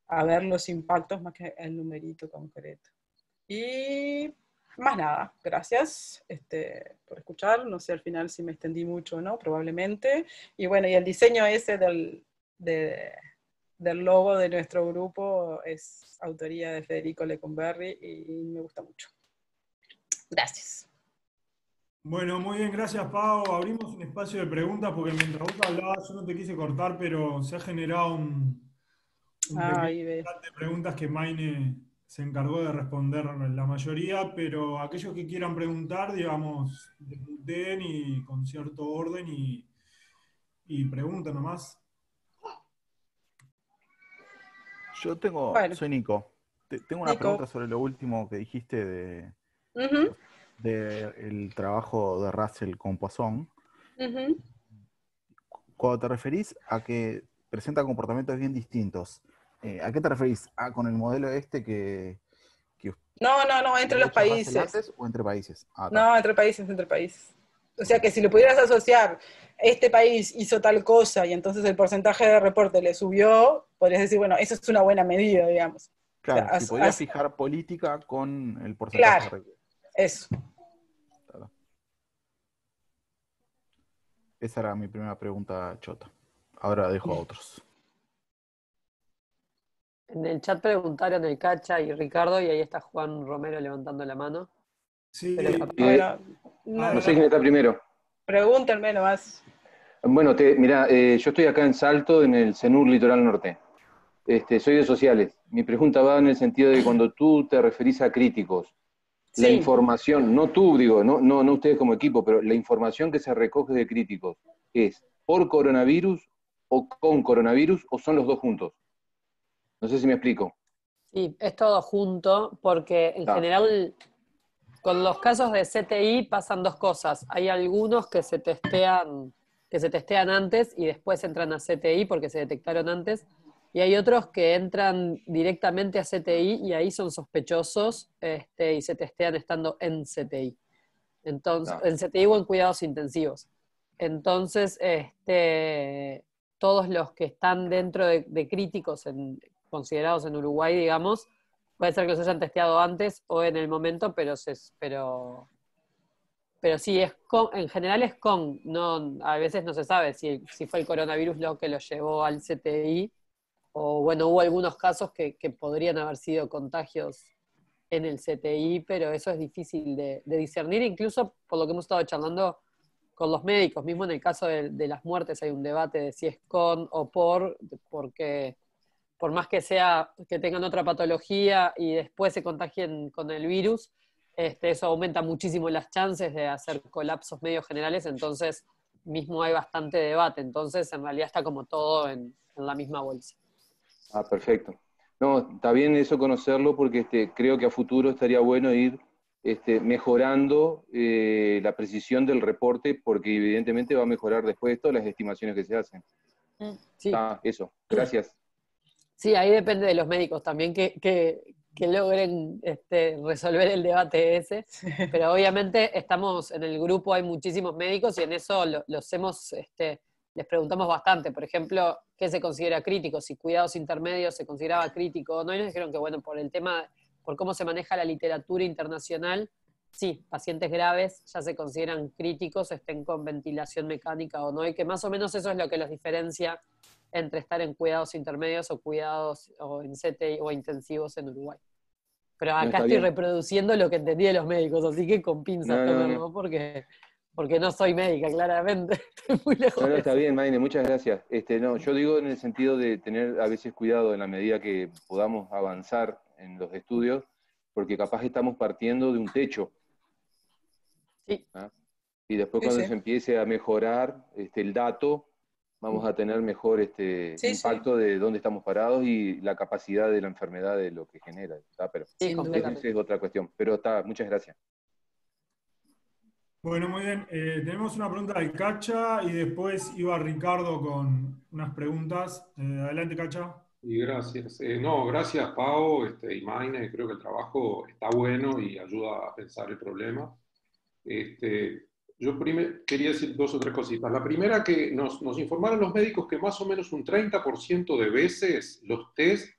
a ver los impactos más que el numerito concreto. Y más nada, gracias por escuchar, no sé al final si me extendí mucho o no, probablemente. Y bueno, y el diseño ese del logo de nuestro grupo es autoría de Federico Lecumberri y me gusta mucho. Gracias. Bueno, muy bien, gracias Pau. Abrimos un espacio de preguntas porque mientras vos hablabas, yo no te quise cortar, pero se ha generado un pequeño chat de preguntas que Maine se encargó de responder la mayoría, pero aquellos que quieran preguntar, digamos, desmuten y con cierto orden y preguntan nomás. Yo soy Nico. Tengo una pregunta sobre lo último que dijiste del trabajo de Russell con Poisson. Cuando te referís a que presenta comportamientos bien distintos, ¿a qué te referís? ¿Con el modelo que No, entre los países. Antes, ¿o entre países? No, entre países. O sea que si lo pudieras asociar, este país hizo tal cosa y entonces el porcentaje de reporte le subió, podrías decir, bueno, eso es una buena medida, digamos. Claro, O sea, si podía fijar política con el porcentaje claro, de recuento. eso. Claro. Esa era mi primera pregunta, Chota. Ahora dejo a otros. En el chat preguntaron el Cacha y Ricardo, y ahí está Juan Romero levantando la mano. Sí, Pero Bueno, no sé quién está primero. pregúntenme nomás. Bueno, mirá, yo estoy acá en Salto, en el CENUR Litoral Norte. Soy de sociales. Mi pregunta va en el sentido de cuando tú te referís a críticos, la Sí, información, no tú, digo, no ustedes como equipo, pero la información que se recoge de críticos, ¿es por coronavirus o con coronavirus o son los dos juntos? No sé si me explico. sí, es todo junto, porque en general con los casos de CTI pasan dos cosas. Hay algunos que se testean antes y después entran a CTI porque se detectaron antes, y hay otros que entran directamente a CTI y ahí son sospechosos y se testean estando en CTI. Entonces, en CTI o en cuidados intensivos. Entonces, todos los que están dentro de críticos considerados en Uruguay, digamos, puede ser que los hayan testeado antes o en el momento, pero sí, en general es con. No, a veces no se sabe si fue el coronavirus lo que lo llevó al CTI, o bueno, hubo algunos casos que podrían haber sido contagios en el CTI, pero eso es difícil de discernir, incluso por lo que hemos estado charlando con los médicos. Mismo en el caso de las muertes hay un debate de si es con o porque por más que tengan otra patología y después se contagien con el virus, eso aumenta muchísimo las chances de hacer colapsos medio generales, entonces mismo hay bastante debate, entonces en realidad está como todo en la misma bolsa. Perfecto. No, está bien eso conocerlo porque creo que a futuro estaría bueno ir mejorando la precisión del reporte, porque evidentemente va a mejorar después todas las estimaciones que se hacen. Sí. Eso, gracias. Sí, ahí depende de los médicos también que logren resolver el debate ese, pero obviamente estamos en el grupo, hay muchísimos médicos y en eso les preguntamos bastante. Por ejemplo, ¿qué se considera crítico? Si cuidados intermedios se consideraba crítico o no, y nos dijeron que bueno, por cómo se maneja la literatura internacional, sí, pacientes graves ya se consideran críticos, estén con ventilación mecánica o no, y que más o menos eso es lo que los diferencia entre estar en cuidados intermedios o cuidados o en CTI o intensivos en Uruguay. Pero acá estoy reproduciendo lo que entendí de los médicos, así que con pinzas tómenlo, porque no soy médica, claramente. Estoy muy lejos de está eso. bien, Maine, muchas gracias. Yo digo en el sentido de tener a veces cuidado en la medida que podamos avanzar en los estudios, porque capaz estamos partiendo de un techo. Sí. Y después cuando se empiece a mejorar el dato, vamos a tener mejor impacto de dónde estamos parados y la capacidad de la enfermedad de lo que genera. Pero esa es otra cuestión. Pero muchas gracias. Bueno, muy bien. Tenemos una pregunta del Cacha y después iba Ricardo con unas preguntas. Adelante, Cacha. Y gracias. Gracias, Pau y Maine. Creo que el trabajo está bueno y ayuda a pensar el problema. Yo quería decir dos o tres cositas. La primera, que nos informaron los médicos que más o menos un 30% de veces los test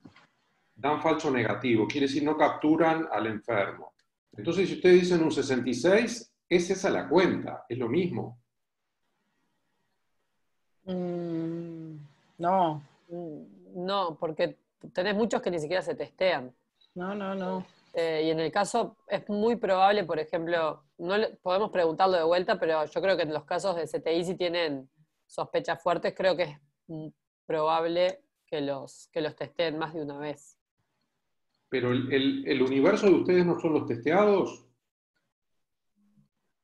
dan falso negativo, quiere decir no capturan al enfermo. Entonces, si ustedes dicen un 66, es esa la cuenta, es lo mismo. No. No, porque tenés muchos que ni siquiera se testean. No. Y en el caso, es muy probable, por ejemplo, podemos preguntarlo de vuelta, pero yo creo que en los casos de CTI, si tienen sospechas fuertes, creo que es probable que los testeen más de una vez. Pero el universo de ustedes no son los testeados.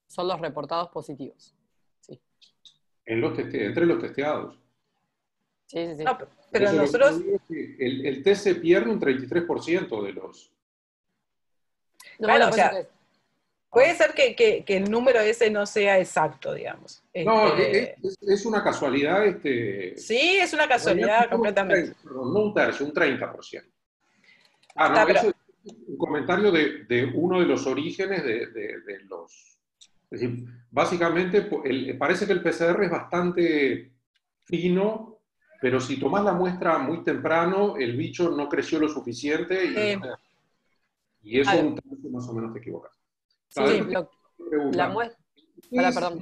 Son los reportados positivos. Sí. Entre los testeados. Sí. No, pero nosotros... El test se pierde un 33% de los... No, claro, bueno, o sea, puede ser que el número ese no sea exacto, digamos. No, es una casualidad. Sí, es una casualidad completamente. No un tercio, un 30%. Eso es un comentario de uno de los orígenes de los... Es decir, básicamente parece que el PCR es bastante fino pero si tomás la muestra muy temprano, el bicho no creció lo suficiente y eso un tercio más o menos te equivocas. Sí, la muestra... Perdón,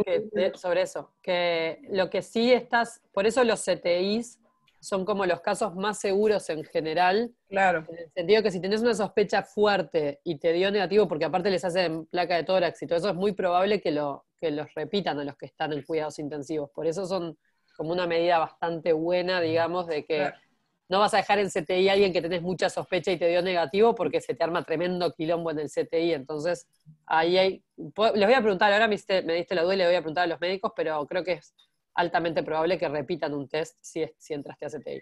sobre eso, que lo que sí estás, por eso los CTIs son como los casos más seguros en general, claro, en el sentido que si tenés una sospecha fuerte y te dio negativo, porque aparte les hacen placa de tórax y todo eso, es muy probable que los repitan a los que están en cuidados intensivos, por eso son como una medida bastante buena, digamos, de que claro, no vas a dejar en CTI a alguien que tenés mucha sospecha y te dio negativo porque se te arma tremendo quilombo en el CTI. Entonces, ahí hay... Les voy a preguntar, ahora me diste la duda y le voy a preguntar a los médicos, pero creo que es altamente probable que repitan un test si entraste a CTI.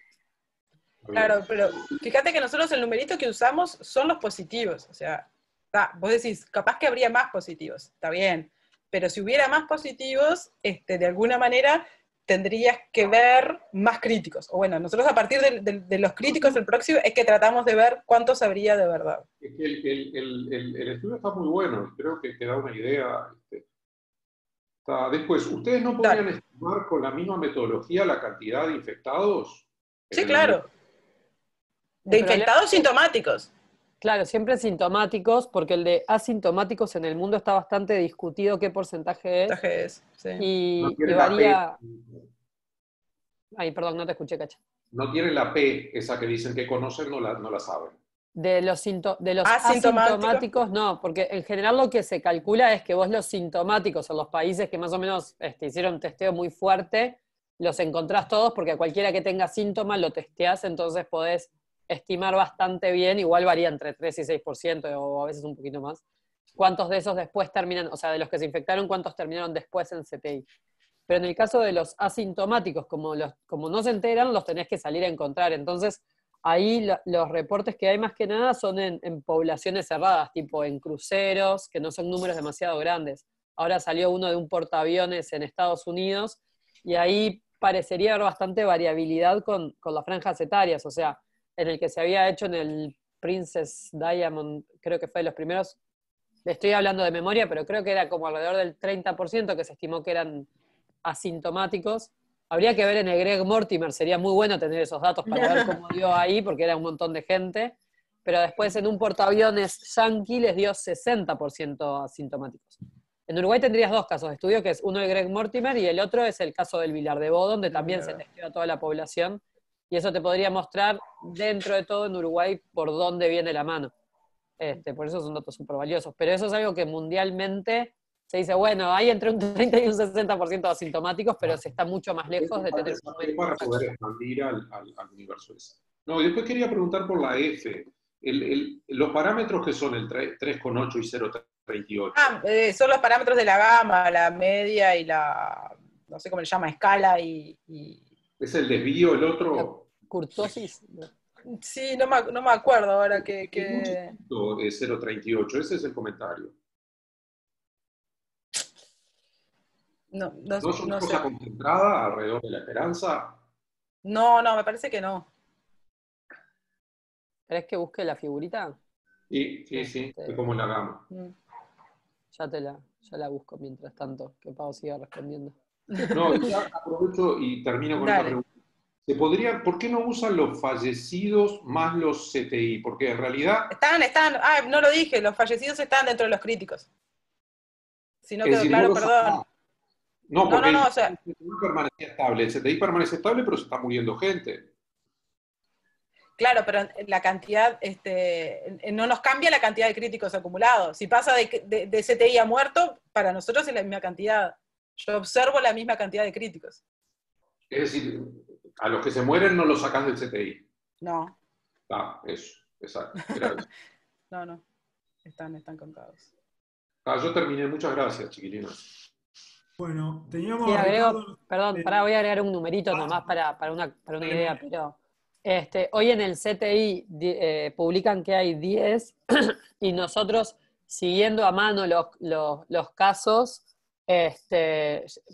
Claro, pero fíjate que nosotros el numerito que usamos son los positivos. O sea, vos decís, capaz que habría más positivos, está bien. Pero si hubiera más positivos, de alguna manera... tendrías que ver más críticos. O bueno, nosotros a partir de los críticos del próximo es que tratamos de ver cuántos habría de verdad. Es que el estudio está muy bueno, creo que da una idea. Después, ¿ustedes no podrían estimar con la misma metodología la cantidad de infectados? Sí, claro. De infectados sintomáticos. Claro, siempre sintomáticos, porque el de asintomáticos en el mundo está bastante discutido qué porcentaje es. Sí. Y varía... Ay, perdón, no te escuché, Cacha. No tienen la P, esa que dicen que conocen, no la saben. De los asintomáticos no, porque en general lo que se calcula es que vos los sintomáticos en los países que más o menos hicieron un testeo muy fuerte, los encontrás todos porque a cualquiera que tenga síntomas lo testeás, entonces podés estimar bastante bien, igual varía entre 3 y 6% o a veces un poquito más, cuántos de esos después terminan, o sea, de los que se infectaron, cuántos terminaron después en CTI. Pero en el caso de los asintomáticos, como no se enteran, los tenés que salir a encontrar. Entonces, ahí los reportes que hay más que nada son en poblaciones cerradas, tipo en cruceros, que no son números demasiado grandes. Ahora salió uno de un portaaviones en Estados Unidos, y ahí parecería haber bastante variabilidad con las franjas etarias, o sea, en el que se había hecho en el Princess Diamond, creo que fue de los primeros, le estoy hablando de memoria, pero creo que era como alrededor del 30% que se estimó que eran asintomáticos. Habría que ver en el Greg Mortimer, sería muy bueno tener esos datos para ver cómo dio ahí, porque era un montón de gente, pero después en un portaaviones yankee les dio 60% asintomáticos. En Uruguay tendrías dos casos de estudio, que es uno el Greg Mortimer y el otro es el caso del Vilar de Bo, donde también se testeó a toda la población, y eso te podría mostrar dentro de todo en Uruguay por dónde viene la mano. Por eso son datos súper valiosos, pero eso es algo que mundialmente se dice, bueno, hay entre un 30 y un 60% de asintomáticos, pero se está mucho más lejos de tener un número para poder expandir al universo ese. No, y después quería preguntar por la F. Los parámetros que son el 3,8 y 0,38. Son los parámetros de la gama, la media y la, no sé cómo le llama, escala y... ¿Es el desvío el otro? Curtosis. Sí, no me acuerdo ahora que... De 0,38, ese es el comentario. No es una cosa concentrada alrededor de la esperanza? No, me parece que no. ¿Querés que busque la figurita? Sí, es como la gama. Ya la busco mientras tanto, que Pau siga respondiendo. No, ya aprovecho y termino con esta pregunta. ¿Por qué no usan los fallecidos más los CTI? Porque en realidad... no lo dije, los fallecidos están dentro de los críticos. Si no quedó claro, perdón. No, porque o sea, el CTI permanece estable. El CTI permanece estable, pero se está muriendo gente. Claro, pero la cantidad, no nos cambia la cantidad de críticos acumulados. Si pasa de CTI a muerto, para nosotros es la misma cantidad. Yo observo la misma cantidad de críticos. Es decir, a los que se mueren no los sacas del CTI. No. Eso, exacto. No. Están contados. Yo terminé. Muchas gracias, chiquilinos. Bueno, teníamos... Sí, perdón, voy a agregar un numerito nomás para una idea, pero hoy en el CTI publican que hay 10 y nosotros, siguiendo a mano los casos,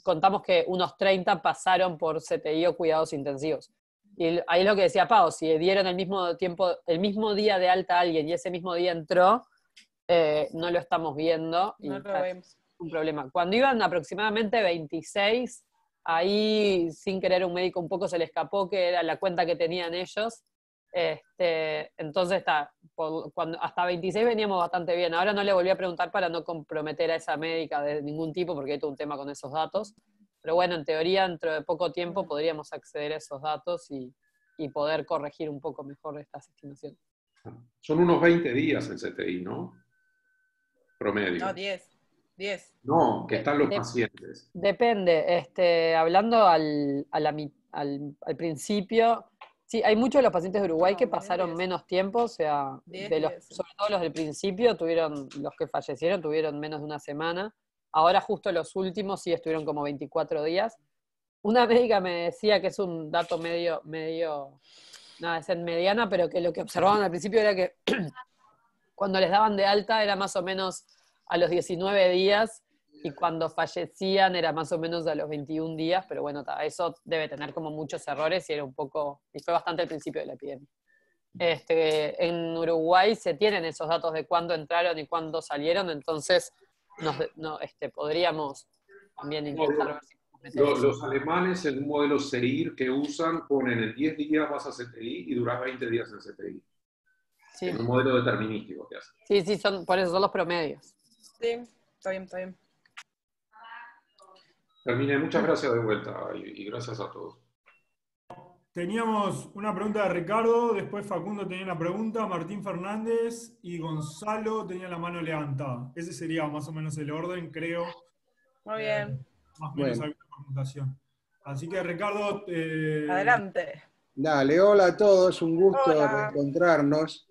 contamos que unos 30 pasaron por CTI o cuidados intensivos. Y ahí es lo que decía Pau, si dieron el mismo día de alta a alguien y ese mismo día entró, no lo estamos viendo. No lo vemos. Un problema. Cuando iban aproximadamente 26, ahí, sin querer, un médico un poco se le escapó, que era la cuenta que tenían ellos. Entonces, hasta 26 veníamos bastante bien. Ahora no le volví a preguntar para no comprometer a esa médica de ningún tipo, porque hay todo un tema con esos datos. Pero bueno, en teoría, dentro de poco tiempo podríamos acceder a esos datos y poder corregir un poco mejor estas estimaciones. Son unos 20 días el CTI, ¿no? Promedio. No, 10. No, que están los pacientes. Depende. Hablando al principio, sí, hay muchos de los pacientes de Uruguay que pasaron menos tiempo, o sea, sobre todo los del principio, los que fallecieron tuvieron menos de una semana. Ahora justo los últimos sí estuvieron como 24 días. Una médica me decía que es un dato medio, nada, es en mediana, pero que lo que observaban al principio era que cuando les daban de alta era más o menos a los 19 días y cuando fallecían era más o menos a los 21 días, pero bueno, eso debe tener como muchos errores y fue bastante al principio de la epidemia. En Uruguay se tienen esos datos de cuándo entraron y cuándo salieron, entonces podríamos también intentar ver si los alemanes en un modelo SEIR que usan ponen en 10 días vas a CTI y durás 20 días en CTI. Sí. En un modelo determinístico que hacen. Sí, por eso son los promedios. Sí, está bien. Terminé, muchas gracias de vuelta y gracias a todos. Teníamos una pregunta de Ricardo, después Facundo tenía una pregunta, Martín Fernández y Gonzalo tenía la mano levantada. Ese sería más o menos el orden, creo. Muy bien. Más o menos alguna presentación. Así que Ricardo... Adelante. Dale, hola a todos, un gusto reencontrarnos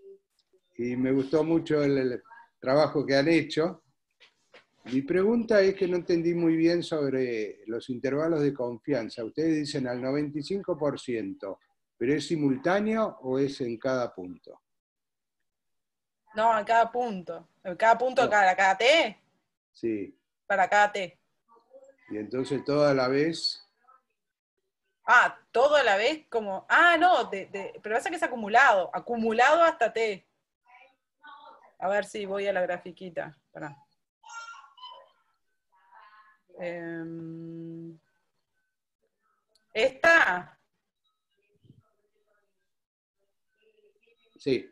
y me gustó mucho el trabajo que han hecho. Mi pregunta es que no entendí muy bien sobre los intervalos de confianza. Ustedes dicen al 95%, ¿pero es simultáneo o es en cada punto? No, en cada punto. En cada punto, para cada T. Sí. Para cada T. Y entonces todo a la vez. Todo a la vez como... no, pero pasa que es acumulado. Acumulado hasta T. A ver si voy a la grafiquita. Pará. ¿Esta? Sí.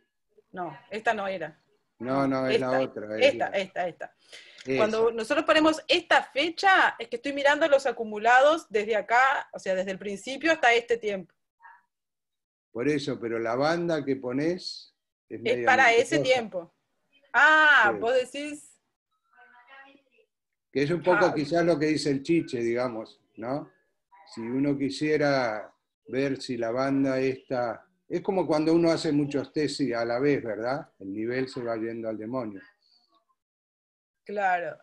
No, esta no era. No, es la otra. Esta. Cuando nosotros ponemos esta fecha, es que estoy mirando los acumulados desde acá, o sea, desde el principio hasta este tiempo. Por eso, pero la banda que pones es para ese tiempo. Sí. Vos decís... Que es un poco quizás lo que dice el Chiche, digamos, ¿no? Si uno quisiera ver si la banda esta... Es como cuando uno hace muchos tesis a la vez, ¿verdad? El nivel se va yendo al demonio. Claro.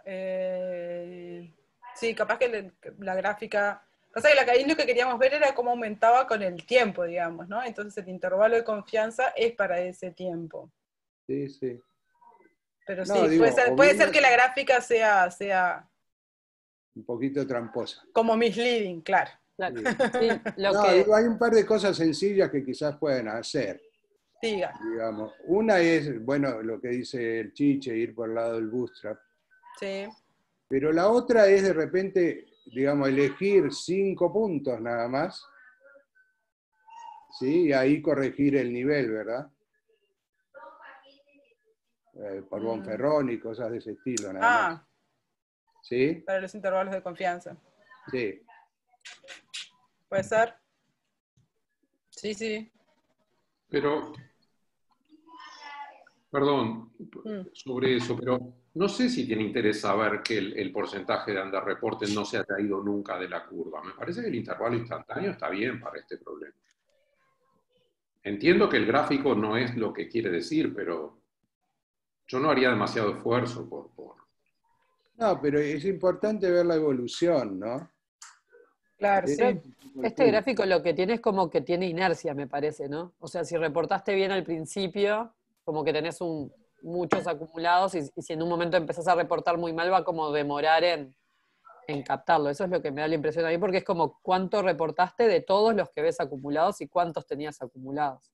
Sí, capaz que la gráfica... Pasa que ahí lo que queríamos ver era cómo aumentaba con el tiempo, digamos, ¿no? Entonces el intervalo de confianza es para ese tiempo. Sí. Pero no, sí, digo, puede ser que la gráfica sea un poquito tramposa. Como misleading, claro. Sí. Digo, hay un par de cosas sencillas que quizás pueden hacer. Diga. Digamos. Una es, bueno, lo que dice el Chiche, ir por el lado del bootstrap. Sí. Pero la otra es de repente, digamos, elegir 5 puntos nada más. ¿Sí? Y ahí corregir el nivel, ¿verdad? Por Bonferrón y cosas de ese estilo, nada más. ¿Sí? Para los intervalos de confianza. Sí. ¿Puede ser? Sí. Pero, perdón, sobre eso, pero no sé si tiene interés saber que el porcentaje de underreported no se ha caído nunca de la curva. Me parece que el intervalo instantáneo está bien para este problema. Entiendo que el gráfico no es lo que quiere decir, pero yo no haría demasiado esfuerzo por... No, pero es importante ver la evolución, ¿no? Claro, sí. Este gráfico lo que tiene es como que tiene inercia, me parece, ¿no? O sea, si reportaste bien al principio, como que tenés muchos acumulados y si en un momento empezás a reportar muy mal, va como demorar en captarlo. Eso es lo que me da la impresión a mí, porque es como cuánto reportaste de todos los que ves acumulados y cuántos tenías acumulados.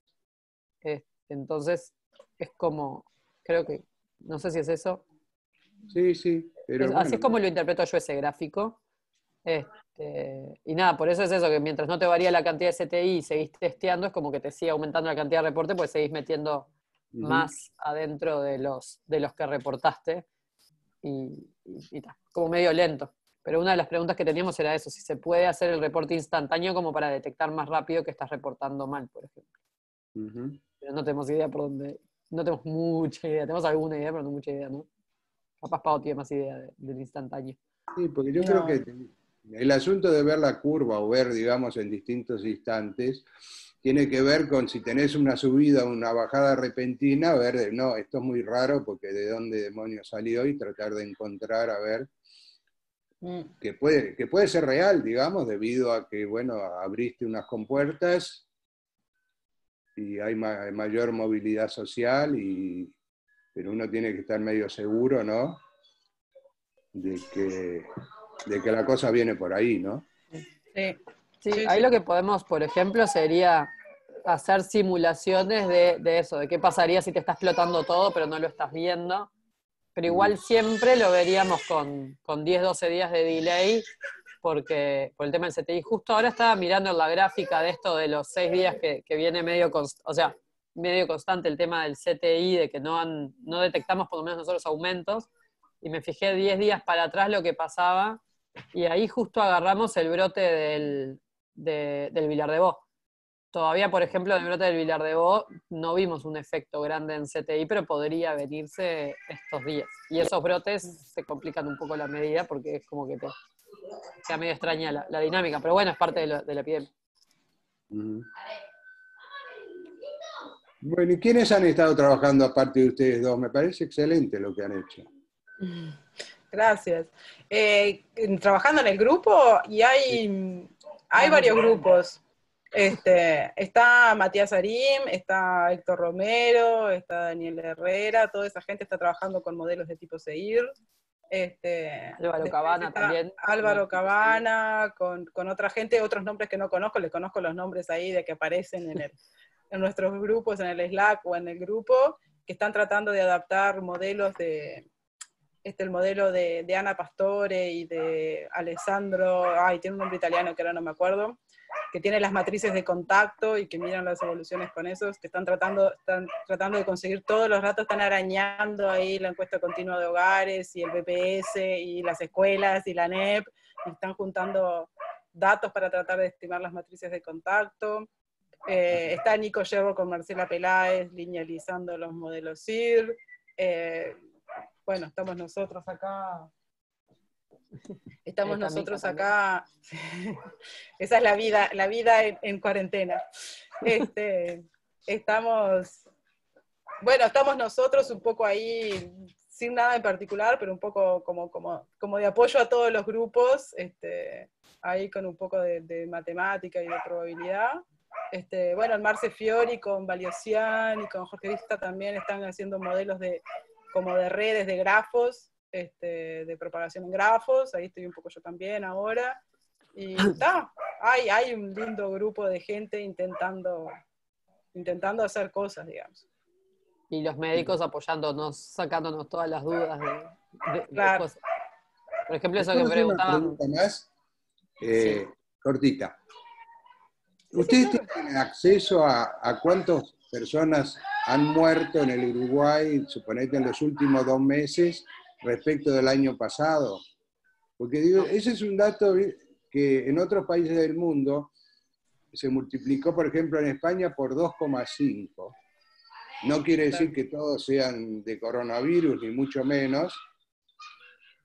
Entonces, es como, creo que, no sé si es eso. Sí. Pero así es como lo interpreto yo ese gráfico. Y nada, por eso es eso, que mientras no te varía la cantidad de CTI y seguís testeando, es como que te sigue aumentando la cantidad de reportes, pues seguís metiendo más adentro de los que reportaste. Y tal, como medio lento. Pero una de las preguntas que teníamos era eso, si se puede hacer el reporte instantáneo como para detectar más rápido que estás reportando mal, por ejemplo. Pero no tenemos idea por dónde, no tenemos mucha idea, tenemos alguna idea, pero no mucha idea, ¿no? Capaz Pau tiene más idea del instantáneo. Sí, porque yo creo que el asunto de ver la curva o ver, digamos, en distintos instantes, tiene que ver con si tenés una subida o una bajada repentina, ver, no, esto es muy raro porque de dónde demonios salió y tratar de encontrar, a ver, que puede ser real, digamos, debido a que, bueno, abriste unas compuertas y hay mayor movilidad social, pero uno tiene que estar medio seguro, ¿no? De que la cosa viene por ahí, ¿no? Sí, ahí lo que podemos, por ejemplo, sería hacer simulaciones de eso, de qué pasaría si te está explotando todo, pero no lo estás viendo. Pero igual siempre lo veríamos con 10, 12 días de delay, porque por el tema del CTI. Justo ahora estaba mirando en la gráfica de esto de los 6 días que viene medio constante el tema del CTI, de que no detectamos por lo menos nosotros aumentos, y me fijé 10 días para atrás lo que pasaba, y ahí justo agarramos el brote del Vilar de Bo. Todavía, por ejemplo, en el brote del Vilar de Bo no vimos un efecto grande en CTI, pero podría venirse estos días. Y esos brotes se complican un poco la medida porque es como que te queda medio extraña la dinámica, pero bueno, es parte de la epidemia. Bueno, ¿y quiénes han estado trabajando aparte de ustedes dos? Me parece excelente lo que han hecho. Gracias. Trabajando en el grupo, y hay varios grupos. Está Matías Arim, está Héctor Romero, está Daniel Herrera, toda esa gente está trabajando con modelos de tipo SEIR. Álvaro Cabana también. Álvaro Cabana, con otra gente, otros nombres que no conozco, les conozco los nombres ahí de que aparecen en nuestros grupos, en el Slack o en el grupo, que están tratando de adaptar modelos el modelo de Ana Pastore y de Alessandro, tiene un nombre italiano que ahora no me acuerdo, que tiene las matrices de contacto y que miran las evoluciones con esos, que están tratando de conseguir todos los datos, están arañando ahí la encuesta continua de hogares y el BPS y las escuelas y la NEP, y están juntando datos para tratar de estimar las matrices de contacto. Está Nico Yerbo con Marcela Peláez linealizando los modelos SIR. Bueno, estamos nosotros acá. Esa es la vida en cuarentena. Estamos nosotros un poco ahí, sin nada en particular, pero un poco como de apoyo a todos los grupos, ahí con un poco de matemática y de probabilidad. El Marce Fiori con Valiosian y con Jorge Vista también están haciendo modelos como de redes, de grafos, de propagación en grafos, ahí estoy un poco yo también ahora, y hay un lindo grupo de gente intentando hacer cosas, digamos. Y los médicos apoyándonos, sacándonos todas las dudas claro. de cosas. Por ejemplo, eso que preguntaban... Una pregunta más, cortita. ¿Ustedes tienen acceso a cuántas personas han muerto en el Uruguay, suponete, en los últimos 2 meses respecto del año pasado? Porque digo, ese es un dato que en otros países del mundo se multiplicó, por ejemplo, en España por 2,5. No quiere decir que todos sean de coronavirus, ni mucho menos,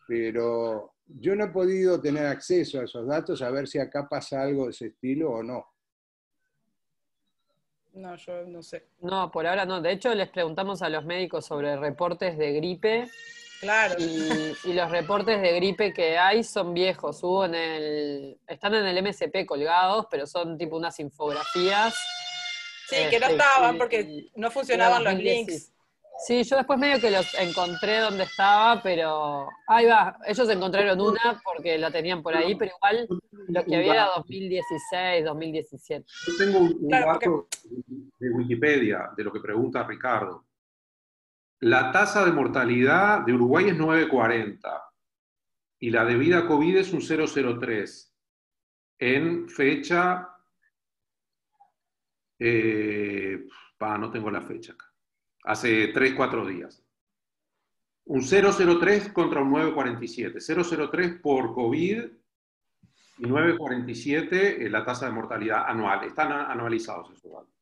pero yo no he podido tener acceso a esos datos a ver si acá pasa algo de ese estilo o no. No, yo no sé. No, por ahora no. De hecho, les preguntamos a los médicos sobre reportes de gripe. Claro. Y los reportes de gripe que hay son viejos. Están en el MSP colgados, pero son tipo unas infografías. Sí, que no estaban porque no funcionaban los links. Sí, yo después medio que los encontré donde estaba, pero ahí va, ellos encontraron una porque la tenían por ahí, pero igual lo que había era 2016, 2017. Yo tengo un dato de Wikipedia de lo que pregunta Ricardo. La tasa de mortalidad de Uruguay es 9,40. y la debida COVID es un 003 en fecha, no tengo la fecha acá, hace 3, 4 días. Un 003 contra un 947. 003 por COVID y 947 la tasa de mortalidad anual. Están anualizados esos datos.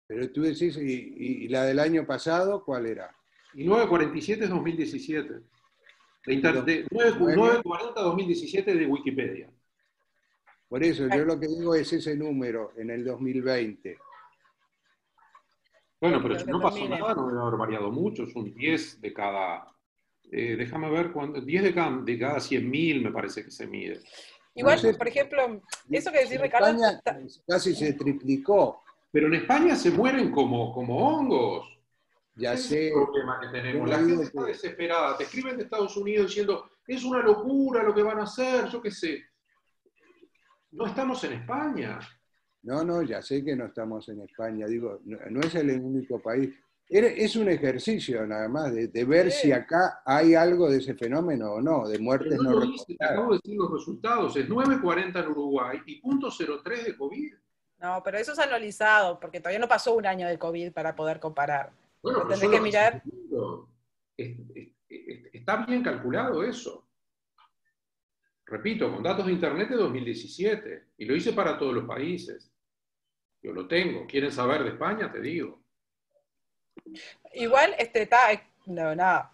Pero tú decís, ¿y la del año pasado cuál era? Y 947 es 2017. 940 2017 de Wikipedia. Por eso, yo lo que digo es ese número en el 2020. Bueno, pero si no pasó nada, no debe haber variado mucho. Son 10 de cada... déjame ver, 10 de cada 100.000 me parece que se mide. Igual, por ejemplo, eso que decís, Ricardo... España casi se triplicó. Pero en España se mueren como hongos. Ya sé. Es el problema que tenemos. La gente está desesperada. Te escriben de Estados Unidos diciendo, es una locura lo que van a hacer, yo qué sé. No estamos en España. No, ya sé que no estamos en España. Digo, no es el único país. Es un ejercicio nada más de ver si acá hay algo de ese fenómeno o no, de muertes no reportadas. Te acabo de decir los resultados. Es 9.40 en Uruguay y 0.03 de COVID. No, pero eso es anualizado, porque todavía no pasó un año de COVID para poder comparar. Bueno, tendré que mirar. Está bien calculado eso. Repito, con datos de Internet de 2017. Y lo hice para todos los países. Yo lo tengo. ¿Quieren saber de España? Te digo. Igual,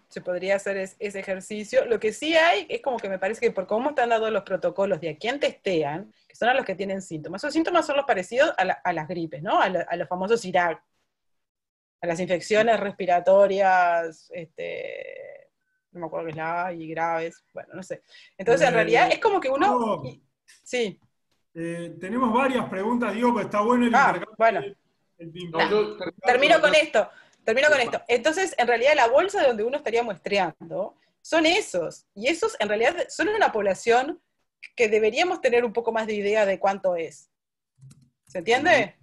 se podría hacer ese ejercicio. Lo que sí hay es como que me parece que por cómo están dados los protocolos de a quién testean, que son a los que tienen síntomas. Esos síntomas son los parecidos a las gripes, ¿no? A los famosos IRAC, a las infecciones respiratorias, no me acuerdo qué es la A, y graves, bueno, no sé. Entonces, en realidad, es como que uno... Sí. Tenemos varias preguntas, digo, que está bueno el intercambio. Bueno. Termino con esto. Entonces, en realidad, la bolsa de donde uno estaría muestreando son esos. Y esos, en realidad, son una población que deberíamos tener un poco más de idea de cuánto es. ¿Se entiende?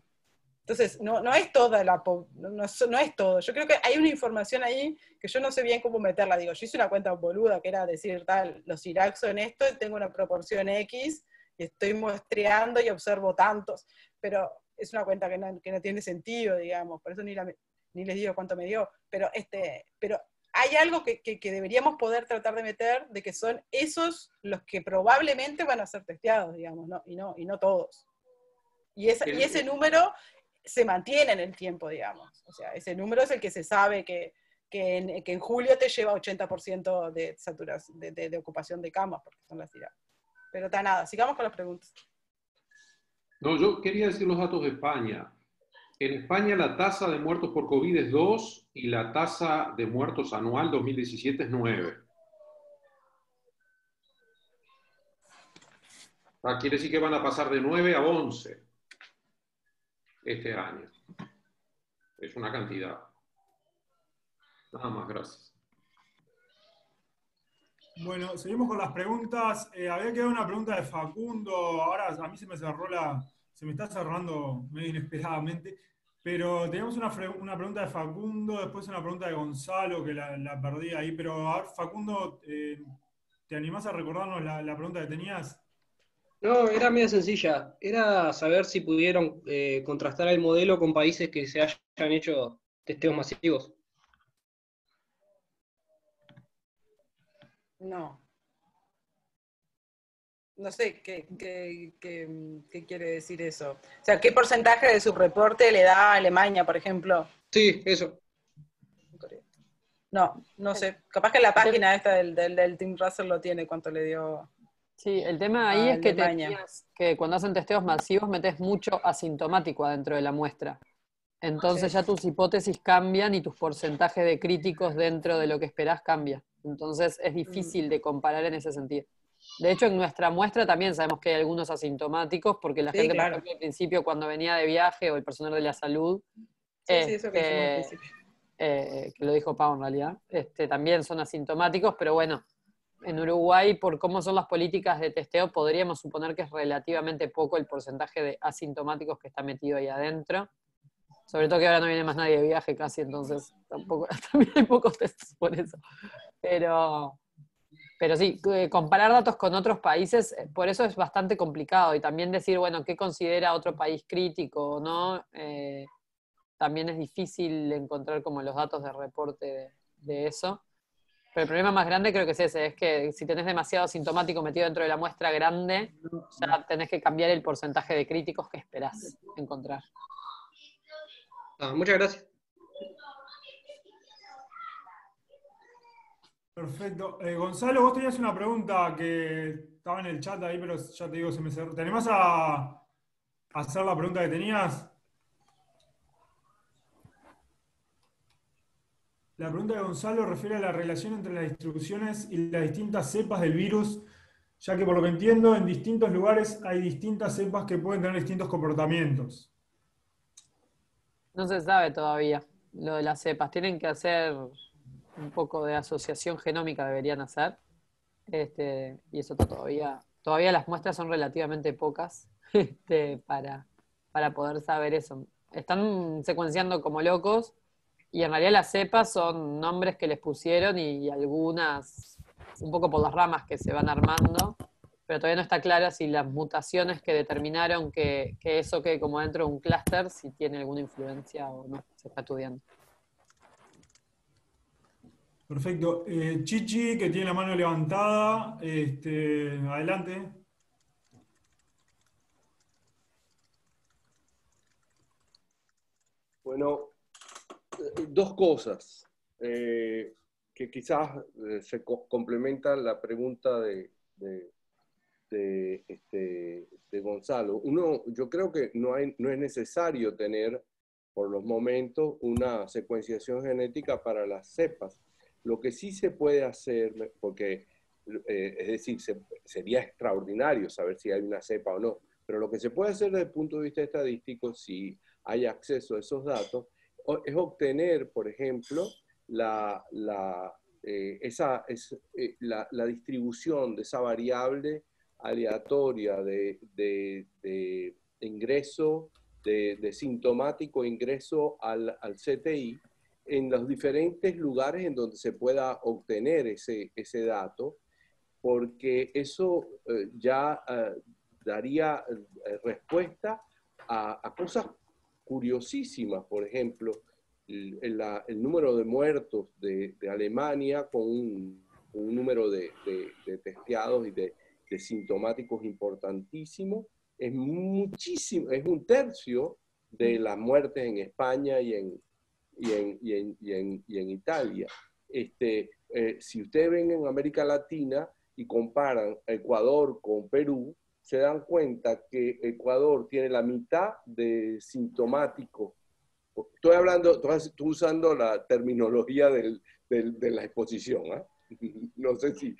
Entonces, no es toda no es todo. Yo creo que hay una información ahí que yo no sé bien cómo meterla. Digo, yo hice una cuenta boluda que era decir, los IRAC son esto, y tengo una proporción X, y estoy muestreando y observo tantos. Pero es una cuenta que no tiene sentido, digamos. Por eso ni les digo cuánto me dio. Pero hay algo que deberíamos poder tratar de meter, de que son esos los que probablemente van a ser testeados, digamos, ¿no? Y no todos. Y ese número se mantiene en el tiempo, digamos. O sea, ese número es el que se sabe que en julio te lleva 80% de saturación, de ocupación de camas, porque son las IRAC. Pero está nada, sigamos con las preguntas. No, yo quería decir los datos de España. En España la tasa de muertos por COVID es 2 y la tasa de muertos anual 2017 es 9. Quiere decir que van a pasar de 9 a 11 este año. Es una cantidad. Nada más, gracias. Bueno, seguimos con las preguntas. Había quedado una pregunta de Facundo. Ahora a mí se me está cerrando medio inesperadamente. Pero teníamos una pregunta de Facundo, después una pregunta de Gonzalo, que la perdí ahí. Pero a ver, Facundo, ¿te animás a recordarnos la pregunta que tenías? No, era medio sencilla. Era saber si pudieron contrastar el modelo con países que se hayan hecho testeos masivos. No sé qué quiere decir eso. O sea, ¿qué porcentaje de su reporte le da a Alemania, por ejemplo? Sí, eso. No sé. Capaz que la página esta del Tim Russell lo tiene, cuánto le dio. Sí, el tema ahí es que cuando hacen testeos masivos metes mucho asintomático adentro de la muestra. Entonces ya tus hipótesis cambian y tus porcentajes de críticos dentro de lo que esperás cambia. Entonces es difícil de comparar en ese sentido. De hecho, en nuestra muestra también sabemos que hay algunos asintomáticos, porque la gente, claro, por ejemplo, al principio cuando venía de viaje, o el personal de la salud, eso que hicimos al principio. Que lo dijo Pau en realidad, también son asintomáticos, pero bueno, en Uruguay, por cómo son las políticas de testeo, podríamos suponer que es relativamente poco el porcentaje de asintomáticos que está metido ahí adentro. Sobre todo que ahora no viene más nadie de viaje casi, entonces también hay pocos testos por eso. Pero Pero sí, comparar datos con otros países, por eso es bastante complicado. Y también decir, bueno, ¿qué considera otro país crítico o no? También es difícil encontrar como los datos de reporte de eso. Pero el problema más grande creo que es ese, es que si tenés demasiado asintomático metido dentro de la muestra grande, ya tenés que cambiar el porcentaje de críticos que esperás encontrar. Muchas gracias. Perfecto. Gonzalo, vos tenías una pregunta que estaba en el chat ahí, pero ya te digo, se me cerró. ¿Te animás a hacer la pregunta que tenías? La pregunta de Gonzalo refiere a la relación entre las distribuciones y las distintas cepas del virus, ya que por lo que entiendo, en distintos lugares hay distintas cepas que pueden tener distintos comportamientos. No se sabe todavía lo de las cepas. Tienen que hacer un poco de asociación genómica, deberían hacer. Y eso todavía las muestras son relativamente pocas para poder saber eso. Están secuenciando como locos y en realidad las cepas son nombres que les pusieron y algunas un poco por las ramas que se van armando, pero todavía no está claro si las mutaciones que determinaron que eso quede como dentro de un clúster, si tiene alguna influencia o no, se está estudiando. Perfecto. Chichi, que tiene la mano levantada, adelante. Bueno, dos cosas que quizás se complementan la pregunta de Gonzalo. Uno, yo creo que no es necesario tener por los momentos una secuenciación genética para las cepas. Lo que sí se puede hacer, porque es decir, sería extraordinario saber si hay una cepa o no, pero lo que se puede hacer desde el punto de vista estadístico, si hay acceso a esos datos, es obtener, por ejemplo, la distribución de esa variable aleatoria de ingreso, de sintomático ingreso al CTI, en los diferentes lugares en donde se pueda obtener ese dato, porque eso ya daría respuesta a cosas curiosísimas. Por ejemplo, el número de muertos de Alemania con un número de testeados y de sintomáticos importantísimo, es muchísimo, es un tercio de las muertes en España y en Italia. Si ustedes ven en América Latina y comparan Ecuador con Perú, se dan cuenta que Ecuador tiene la mitad de sintomáticos. Estoy usando la terminología de la exposición, ¿eh? No sé si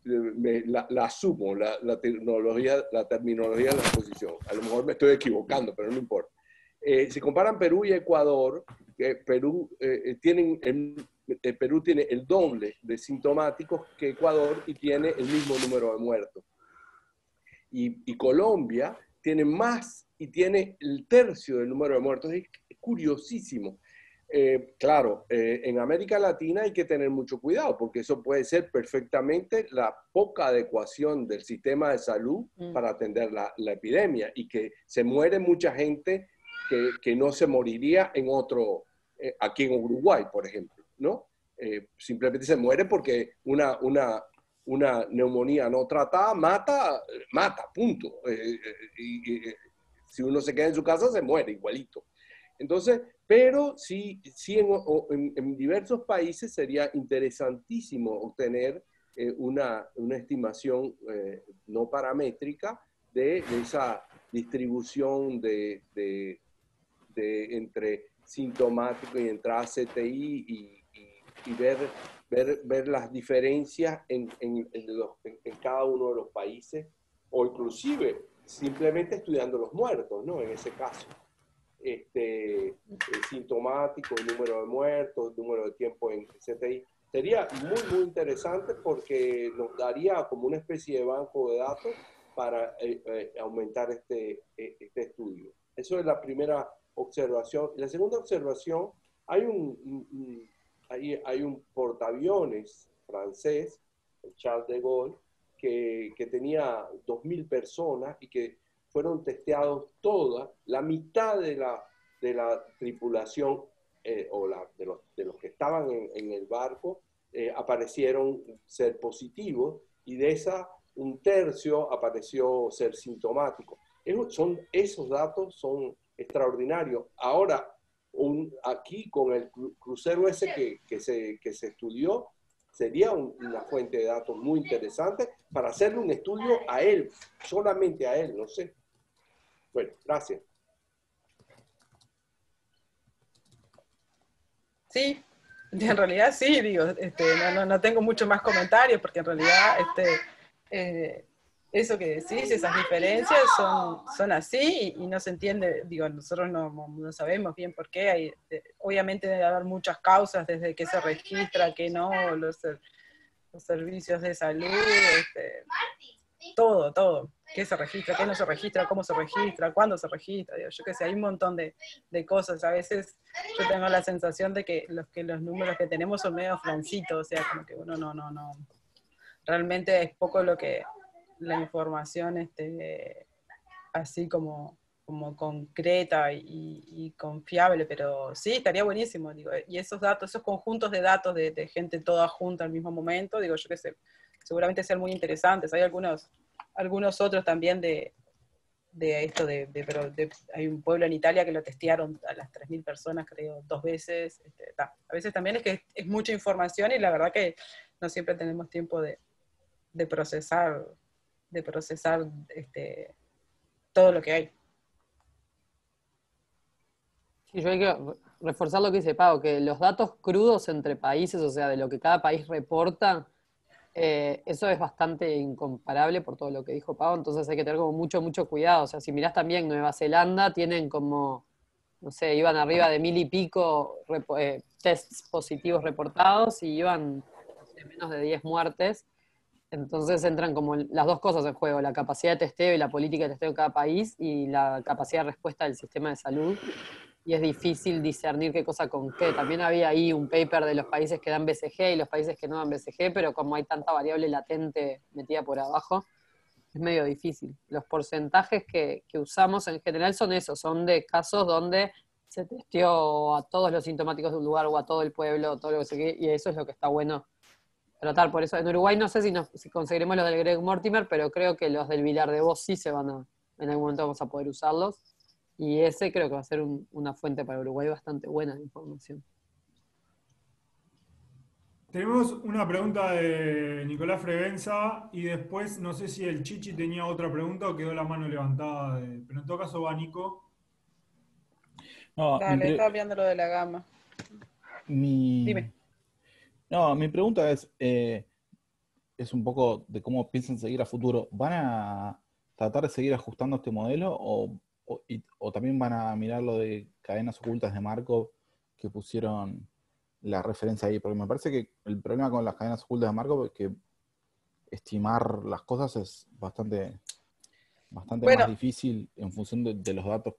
la asumo, la terminología de la exposición. A lo mejor me estoy equivocando, pero no importa. Si comparan Perú y Ecuador, Perú tiene el doble de sintomáticos que Ecuador y tiene el mismo número de muertos. Y Colombia tiene más y tiene el tercio del número de muertos. Es curiosísimo. Claro, en América Latina hay que tener mucho cuidado porque eso puede ser perfectamente la poca adecuación del sistema de salud para atender la epidemia y que se muere mucha gente que no se moriría en otro, aquí en Uruguay, por ejemplo, ¿no? Simplemente se muere porque una neumonía no tratada mata, punto. Si uno se queda en su casa, se muere igualito. Entonces, pero sí en diversos países sería interesantísimo obtener una estimación no paramétrica de esa distribución entre sintomático y entrada CTI y ver las diferencias en cada uno de los países, o inclusive simplemente estudiando los muertos, ¿no? En ese caso. Sintomático, el número de muertos, el número de tiempo en CTI. Sería muy, muy interesante porque nos daría como una especie de banco de datos para aumentar este estudio. Eso es la primera observación. La segunda observación, hay un portaaviones francés, el Charles de Gaulle, que tenía 2.000 personas y que fueron testeados todas, la mitad de la tripulación de los que estaban en el barco aparecieron ser positivos, y de esa un tercio apareció ser sintomático. Esos datos son extraordinarios. Ahora, aquí con el crucero ese que se estudió, sería una fuente de datos muy interesante para hacerle un estudio a él, solamente a él, no sé. Bueno, gracias. Sí, en realidad sí, digo, no tengo mucho más comentarios, porque en realidad eso que decís, esas diferencias son así y no se entiende, digo, nosotros no sabemos bien por qué, obviamente debe haber muchas causas, desde que se registra, que no, los servicios de salud, todo, qué se registra, qué no se registra, cómo se registra, cuándo se registra, digo, yo qué sé, hay un montón de cosas. A veces yo tengo la sensación de que los números que tenemos son medio flancitos, o sea, como que uno no, realmente es poco lo que la información así como concreta y confiable, pero sí, estaría buenísimo, digo, y esos datos, esos conjuntos de datos de gente toda junta al mismo momento, digo, yo qué sé, seguramente sean muy interesantes. Hay algunos otros también pero hay un pueblo en Italia que lo testearon a las 3.000 personas, creo, 2 veces. A veces también es que es mucha información y la verdad que no siempre tenemos tiempo de procesar todo lo que hay. Sí, yo hay que reforzar lo que dice Pau, que los datos crudos entre países, o sea, de lo que cada país reporta, eso es bastante incomparable por todo lo que dijo Pau, entonces hay que tener como mucho cuidado. O sea, si mirás también Nueva Zelanda, tienen como, no sé, iban arriba de 1.000 y pico tests positivos reportados y iban menos de 10 muertes. Entonces entran como las dos cosas en juego, la capacidad de testeo y la política de testeo de cada país y la capacidad de respuesta del sistema de salud. Y es difícil discernir qué cosa con qué. También había ahí un paper de los países que dan BCG y los países que no dan BCG, pero como hay tanta variable latente metida por abajo, es medio difícil. Los porcentajes que usamos en general son esos, son de casos donde se testeó a todos los sintomáticos de un lugar o a todo el pueblo, todo lo que se quiere, y eso es lo que está bueno tratar. Por eso en Uruguay no sé si conseguiremos los del Greg Mortimer, pero creo que los del Vilar de Vos sí en algún momento vamos a poder usarlos. Y ese creo que va a ser una fuente para Uruguay bastante buena de información. Tenemos una pregunta de Nicolás Frevenza y después no sé si el Chichi tenía otra pregunta o quedó la mano levantada, pero en todo caso va Nico. No, dale, estaba viendo lo de la gama. Dime. No, mi pregunta es un poco de cómo piensan seguir a futuro. ¿Van a tratar de seguir ajustando este modelo o también van a mirar lo de cadenas ocultas de Markov que pusieron la referencia ahí? Porque me parece que el problema con las cadenas ocultas de Markov es que estimar las cosas es bastante más difícil en función de los datos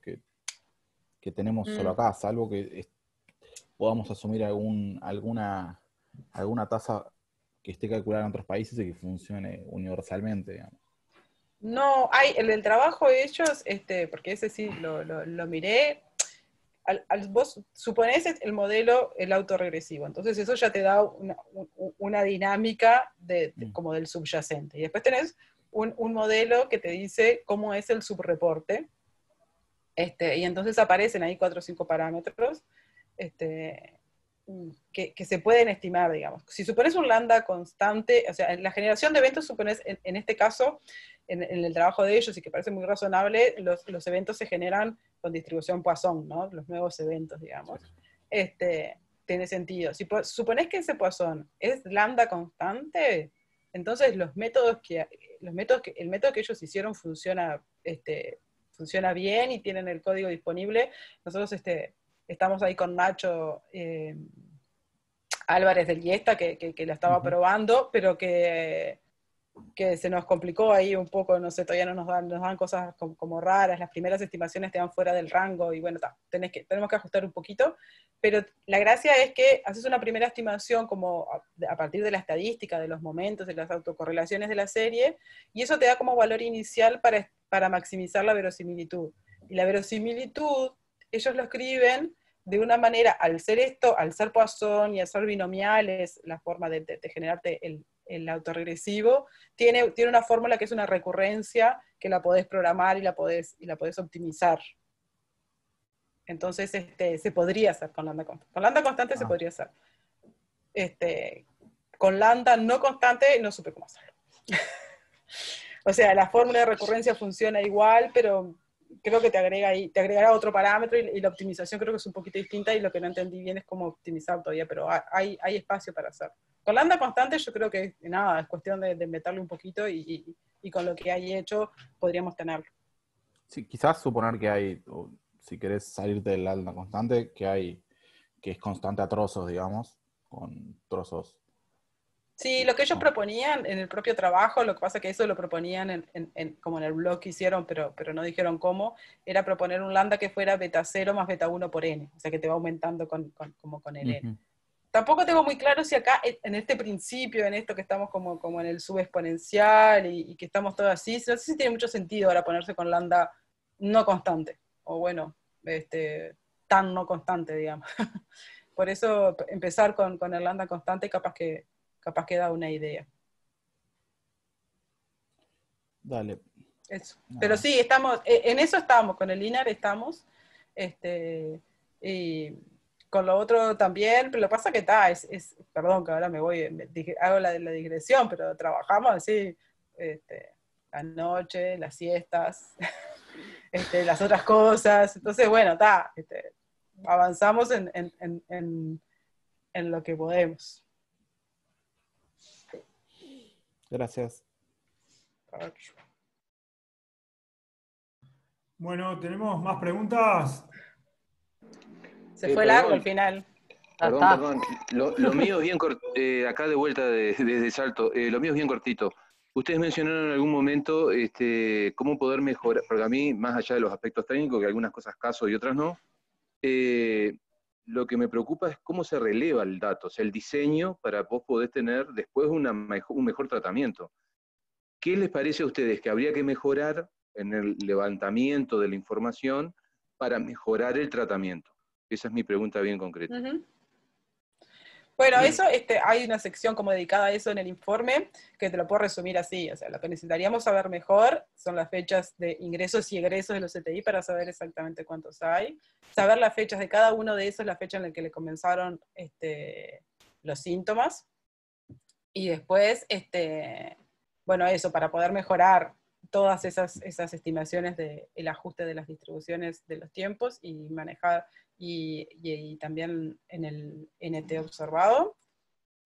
que tenemos solo acá, salvo que podamos asumir alguna tasa que esté calculada en otros países y que funcione universalmente, digamos. No, el trabajo de ellos, porque ese sí lo miré, vos suponés el modelo, el autorregresivo, entonces eso ya te da una dinámica como del subyacente, y después tenés un modelo que te dice cómo es el subreporte, y entonces aparecen ahí 4 o 5 parámetros, que se pueden estimar, digamos. Si supones un lambda constante, o sea, en la generación de eventos supones, en este caso, en el trabajo de ellos, y que parece muy razonable, los eventos se generan con distribución Poisson, ¿no? Los nuevos eventos, digamos. Tiene sentido. Si suponés que ese Poisson es lambda constante, entonces el método que ellos hicieron funciona bien y tienen el código disponible. Nosotros estamos ahí con Nacho Álvarez del IESTA, que lo estaba probando, pero que que se nos complicó ahí un poco, no sé, todavía nos dan cosas como raras, las primeras estimaciones te dan fuera del rango, y bueno, tenemos que ajustar un poquito, pero la gracia es que haces una primera estimación como a partir de la estadística, de los momentos, de las autocorrelaciones de la serie, y eso te da como valor inicial para maximizar la verosimilitud. Y la verosimilitud, ellos lo escriben de una manera, al ser Poisson y al ser binomiales, la forma de generarte el autoregresivo, tiene una fórmula que es una recurrencia que la podés programar y la podés optimizar. Entonces se podría hacer con lambda constante. Con lambda constante se podría hacer. Con lambda no constante no supe cómo hacerlo. O sea, la fórmula de recurrencia funciona igual, pero creo que te agregará otro parámetro, y la optimización creo que es un poquito distinta, y lo que no entendí bien es cómo optimizar todavía, pero hay espacio para hacer. Con lambda constante yo creo que nada, es cuestión de meterle un poquito, y con lo que hay hecho podríamos tenerlo. Sí, quizás suponer que hay, si querés salirte del lambda constante, que es constante a trozos, digamos, con trozos. Sí, lo que ellos proponían en el propio trabajo, lo que pasa es que eso lo proponían como en el blog que hicieron, pero no dijeron cómo, era proponer un lambda que fuera beta 0 más beta 1 por n, o sea que te va aumentando como con el n. Tampoco tengo muy claro si acá, en este principio, en esto que estamos como en el subexponencial y que estamos todos así, no sé si tiene mucho sentido ahora ponerse con lambda no constante, o bueno, tan no constante, digamos. Por eso empezar con el lambda constante capaz que da una idea. Dale. Eso. Pero sí, en eso estamos, con el linear estamos, y con lo otro también, pero lo que pasa que perdón que ahora hago la digresión, pero trabajamos así, la noche, las siestas, las otras cosas, entonces bueno, avanzamos en lo que podemos. Gracias. Bueno, ¿tenemos más preguntas? Se fue largo al final. Perdón. Lo mío es bien cortito, acá de vuelta desde Salto, lo mío es bien cortito. Ustedes mencionaron en algún momento cómo poder mejorar, porque a mí, más allá de los aspectos técnicos, que algunas cosas caso y otras no, lo que me preocupa es cómo se releva el dato, o sea, el diseño para vos poder tener después un mejor tratamiento. ¿Qué les parece a ustedes que habría que mejorar en el levantamiento de la información para mejorar el tratamiento? Esa es mi pregunta bien concreta. Bueno, eso, hay una sección como dedicada a eso en el informe, que te lo puedo resumir así, o sea, lo que necesitaríamos saber mejor son las fechas de ingresos y egresos de los CTI para saber exactamente cuántos hay, saber las fechas de cada uno de esos, la fecha en la que le comenzaron los síntomas, y después, bueno, eso, para poder mejorar todas esas estimaciones del ajuste de las distribuciones de los tiempos, y manejar, y también en el NT observado.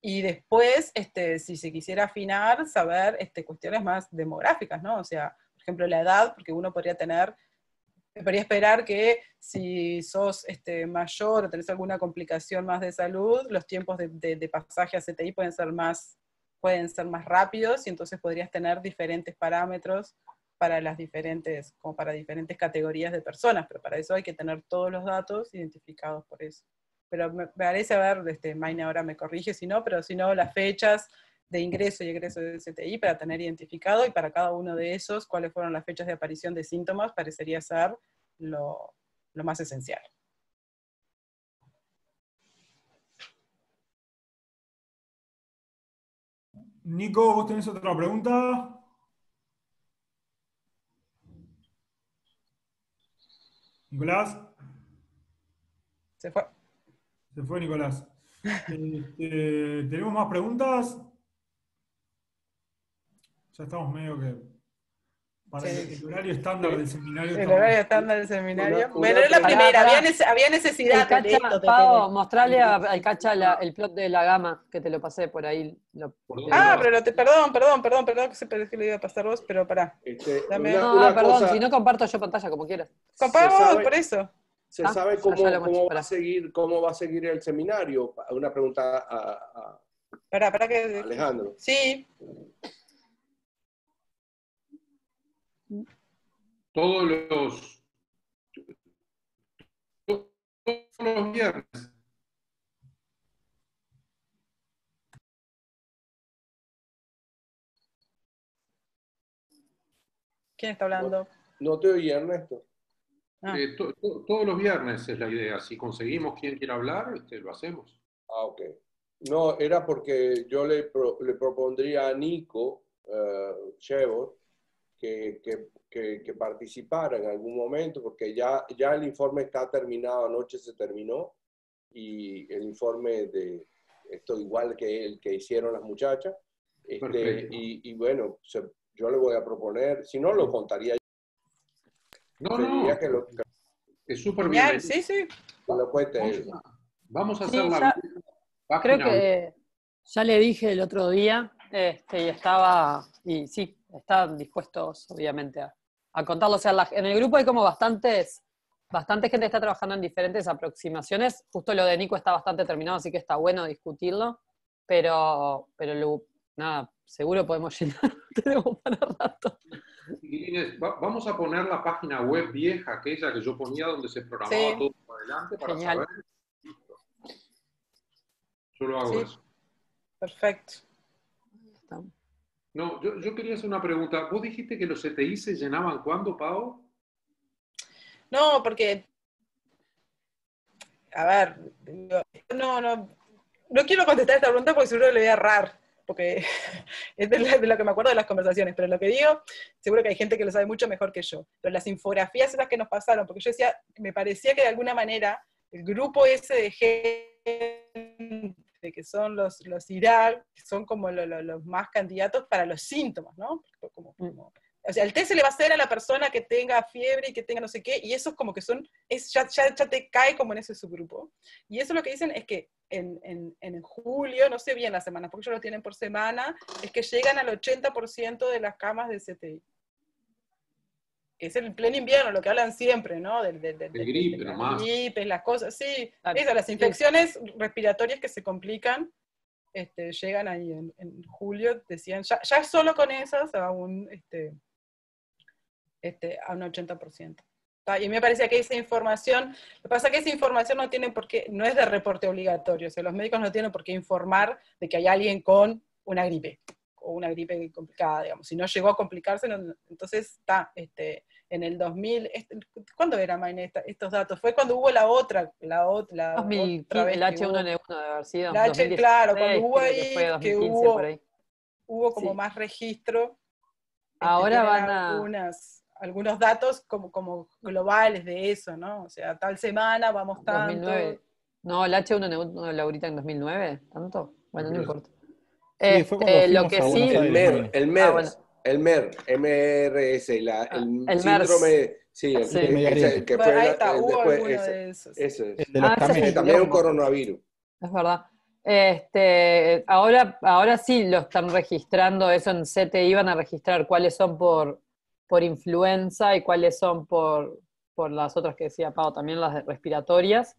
Y después, si se quisiera afinar, saber cuestiones más demográficas, ¿no? O sea, por ejemplo, la edad, porque uno podría esperar que si sos mayor o tenés alguna complicación más de salud, los tiempos de pasaje a CTI pueden ser más rápidos, y entonces podrías tener diferentes parámetros para diferentes categorías de personas, pero para eso hay que tener todos los datos identificados por eso. Pero me parece, a ver, Maine ahora me corrige si no, pero si no, las fechas de ingreso y egreso de CTI para tener identificado, y para cada uno de esos, cuáles fueron las fechas de aparición de síntomas, parecería ser lo más esencial. Nico, ¿vos tenés otra pregunta? ¿Nicolás? Se fue. Se fue Nicolás. ¿Tenemos más preguntas? Ya estamos medio que... Para el horario estándar del seminario. El horario estándar del seminario. Bueno, era la primera, había necesidad de esto. Pau, mostrale al Cacha el plot de la gama, que te lo pasé por ahí. Pero perdón, que le iba a pasar vos, pero pará. Perdón, si no comparto yo pantalla, como quieras. Comparto vos, por eso. ¿Se sabe cómo va a seguir el seminario? Una pregunta a para que... Alejandro. Sí. todos los viernes. ¿Quién está hablando? No te oí, Ernesto. Todos los viernes es la idea. Si conseguimos quien quiera hablar, lo hacemos. Ah, ok. No, era porque yo le propondría a Nico Shevor que participara en algún momento, porque ya el informe está terminado, anoche se terminó, y el informe de esto igual que el que hicieron las muchachas. Y bueno, yo le voy a proponer, si no lo contaría yo. No. Es súper bien. bien. Sí. Que lo cuente él. Vamos a Sí, hacer la página. Creo que ya le dije el otro día, y sí, están dispuestos, obviamente, a contarlo. O sea, en el grupo hay como bastante gente está trabajando en diferentes aproximaciones. Justo lo de Nico está bastante terminado, así que está bueno discutirlo. Pero nada, seguro podemos llenar. Tenemos para rato. Inés, vamos a poner la página web vieja, aquella que yo ponía donde se programaba todo por adelante para saber. Listo. Yo lo hago eso. Perfecto. No, yo quería hacer una pregunta. ¿Vos dijiste que los CTI se llenaban cuándo, Pau? No, porque, a ver, no quiero contestar esta pregunta porque seguro le voy a errar, porque es de lo que me acuerdo de las conversaciones, pero lo que digo, seguro que hay gente que lo sabe mucho mejor que yo. Pero las infografías esas que nos pasaron, porque yo decía, me parecía que de alguna manera el grupo ese de gente que son los IRAC, que son como los más candidatos para los síntomas, ¿no? O sea, el test se le va a hacer a la persona que tenga fiebre y que tenga no sé qué, y eso es como que ya te cae como en ese subgrupo. Y eso lo que dicen es que en julio, no sé bien las semanas, porque ellos lo tienen por semana, es que llegan al 80% de las camas de CTI. Que es el pleno invierno, lo que hablan siempre, ¿no? De gripe, nomás. Gripes, las cosas, sí. Las infecciones respiratorias que se complican, llegan ahí en julio, decían, ya solo con esas a un 80%. Y me parecía que esa información, lo que pasa es que esa información no es de reporte obligatorio, o sea, los médicos no tienen por qué informar de que hay alguien con una gripe, o una gripe complicada, digamos. Si no llegó a complicarse, entonces está, en el 2000, ¿cuándo era, Maine, estos datos? Fue cuando hubo la otra vez. El H1N1 debe haber sido. Claro, cuando hubo ahí, que hubo como sí. Más registro. Ahora van a... algunos datos como globales de eso, ¿no? O sea, tal semana vamos tanto. 2009. No, el H1N1 Laurita en 2009, ¿tanto? Bueno, no importa. Sí, fue cuando lo que sí... El MERS, MRS, el síndrome... Sí, el que fue ahí está, hubo después, alguno de esos. Ese es. De los camellos. También un coronavirus. Es verdad. Ahora sí lo están registrando, eso en CTI van a registrar cuáles son por influenza y cuáles son por las otras que decía Pau, también las respiratorias.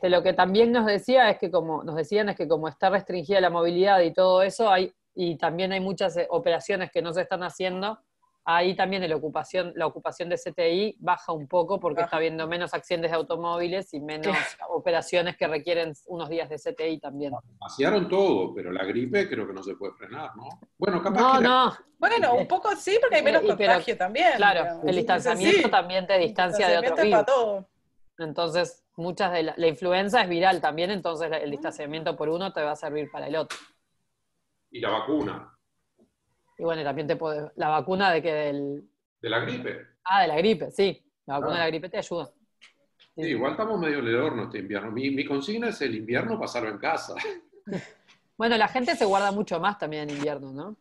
Lo que también nos decían es que como está restringida la movilidad y todo eso, y también hay muchas operaciones que no se están haciendo, ahí también la ocupación de CTI baja un poco porque está habiendo menos accidentes de automóviles y menos operaciones que requieren unos días de CTI también. Vaciaron todo, pero la gripe creo que no se puede frenar, ¿no? Bueno, Bueno, un poco sí, porque hay menos contagio también. Claro, digamos. el distanciamiento también te distancia de otro virus. Para todo. Entonces, muchas de la influenza es viral también, entonces el distanciamiento por uno te va a servir para el otro. ¿Y la vacuna? Y bueno, también la vacuna de que ¿De la gripe? De la gripe, sí. La vacuna de la gripe te ayuda. Sí, igual estamos medio en el horno este invierno. Mi consigna es el invierno pasarlo en casa. Bueno, la gente se guarda mucho más también en invierno, ¿no?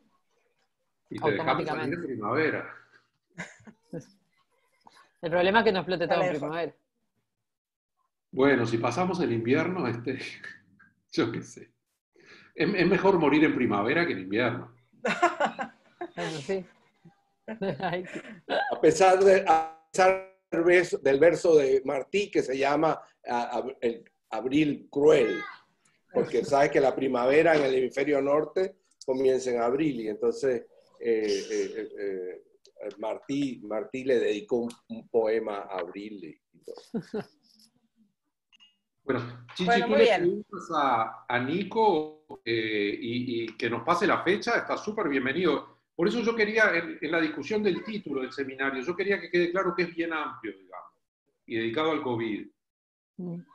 Y te dejamos salir en primavera. El problema es que no explote todo en primavera. Bueno, si pasamos el invierno, yo qué sé. Es mejor morir en primavera que en invierno. Bueno, sí. A pesar del verso de Martí que se llama el Abril Cruel, porque sabes que la primavera en el hemisferio norte comienza en abril y entonces Martí le dedicó un poema a Abril y todo. Bueno, Chichi, Bueno, tú muy le bien. preguntas a Nico y que nos pase la fecha, está súper bienvenido. Por eso yo quería, en la discusión del título del seminario, yo quería que quede claro que es bien amplio, digamos, y dedicado al COVID.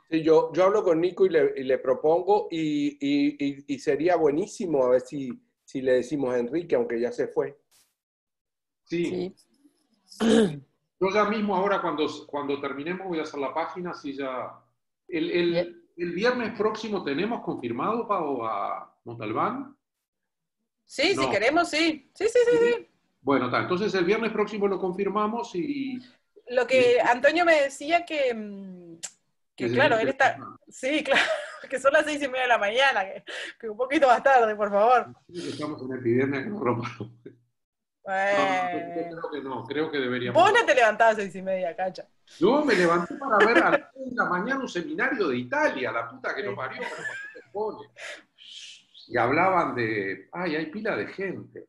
Sí, yo hablo con Nico y le propongo y sería buenísimo a ver si le decimos a Enrique, aunque ya se fue. Sí. Yo ya mismo ahora cuando terminemos voy a hacer la página, si ya... El viernes próximo tenemos confirmado, Pau, a Montalbán. Sí, No. si queremos, sí. Sí. Bueno, está. Entonces el viernes próximo lo confirmamos y... Lo que Antonio me decía que claro, él está... Sí, claro, que son las 6:30 de la mañana, que un poquito más tarde, por favor. Estamos en epidemia que no rompamos. No, creo que deberíamos... Vos no te levantabas a 6:30, Cacha. Yo me levanté para ver a las 6 de la mañana un seminario de Italia, la puta que nos parió, pero ¿por qué te pone? Y hablaban de, hay pila de gente.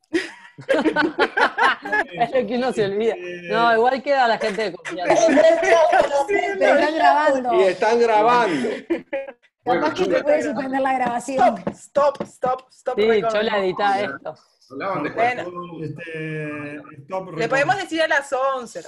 Es lo que uno se olvida. No, igual queda la gente de confianza. Pero están grabando. Y están grabando. Capaz que te puede suspender la grabación. Stop. Sí, Chola edita esto. Hablaban de Bueno. Le podemos decir a las 11.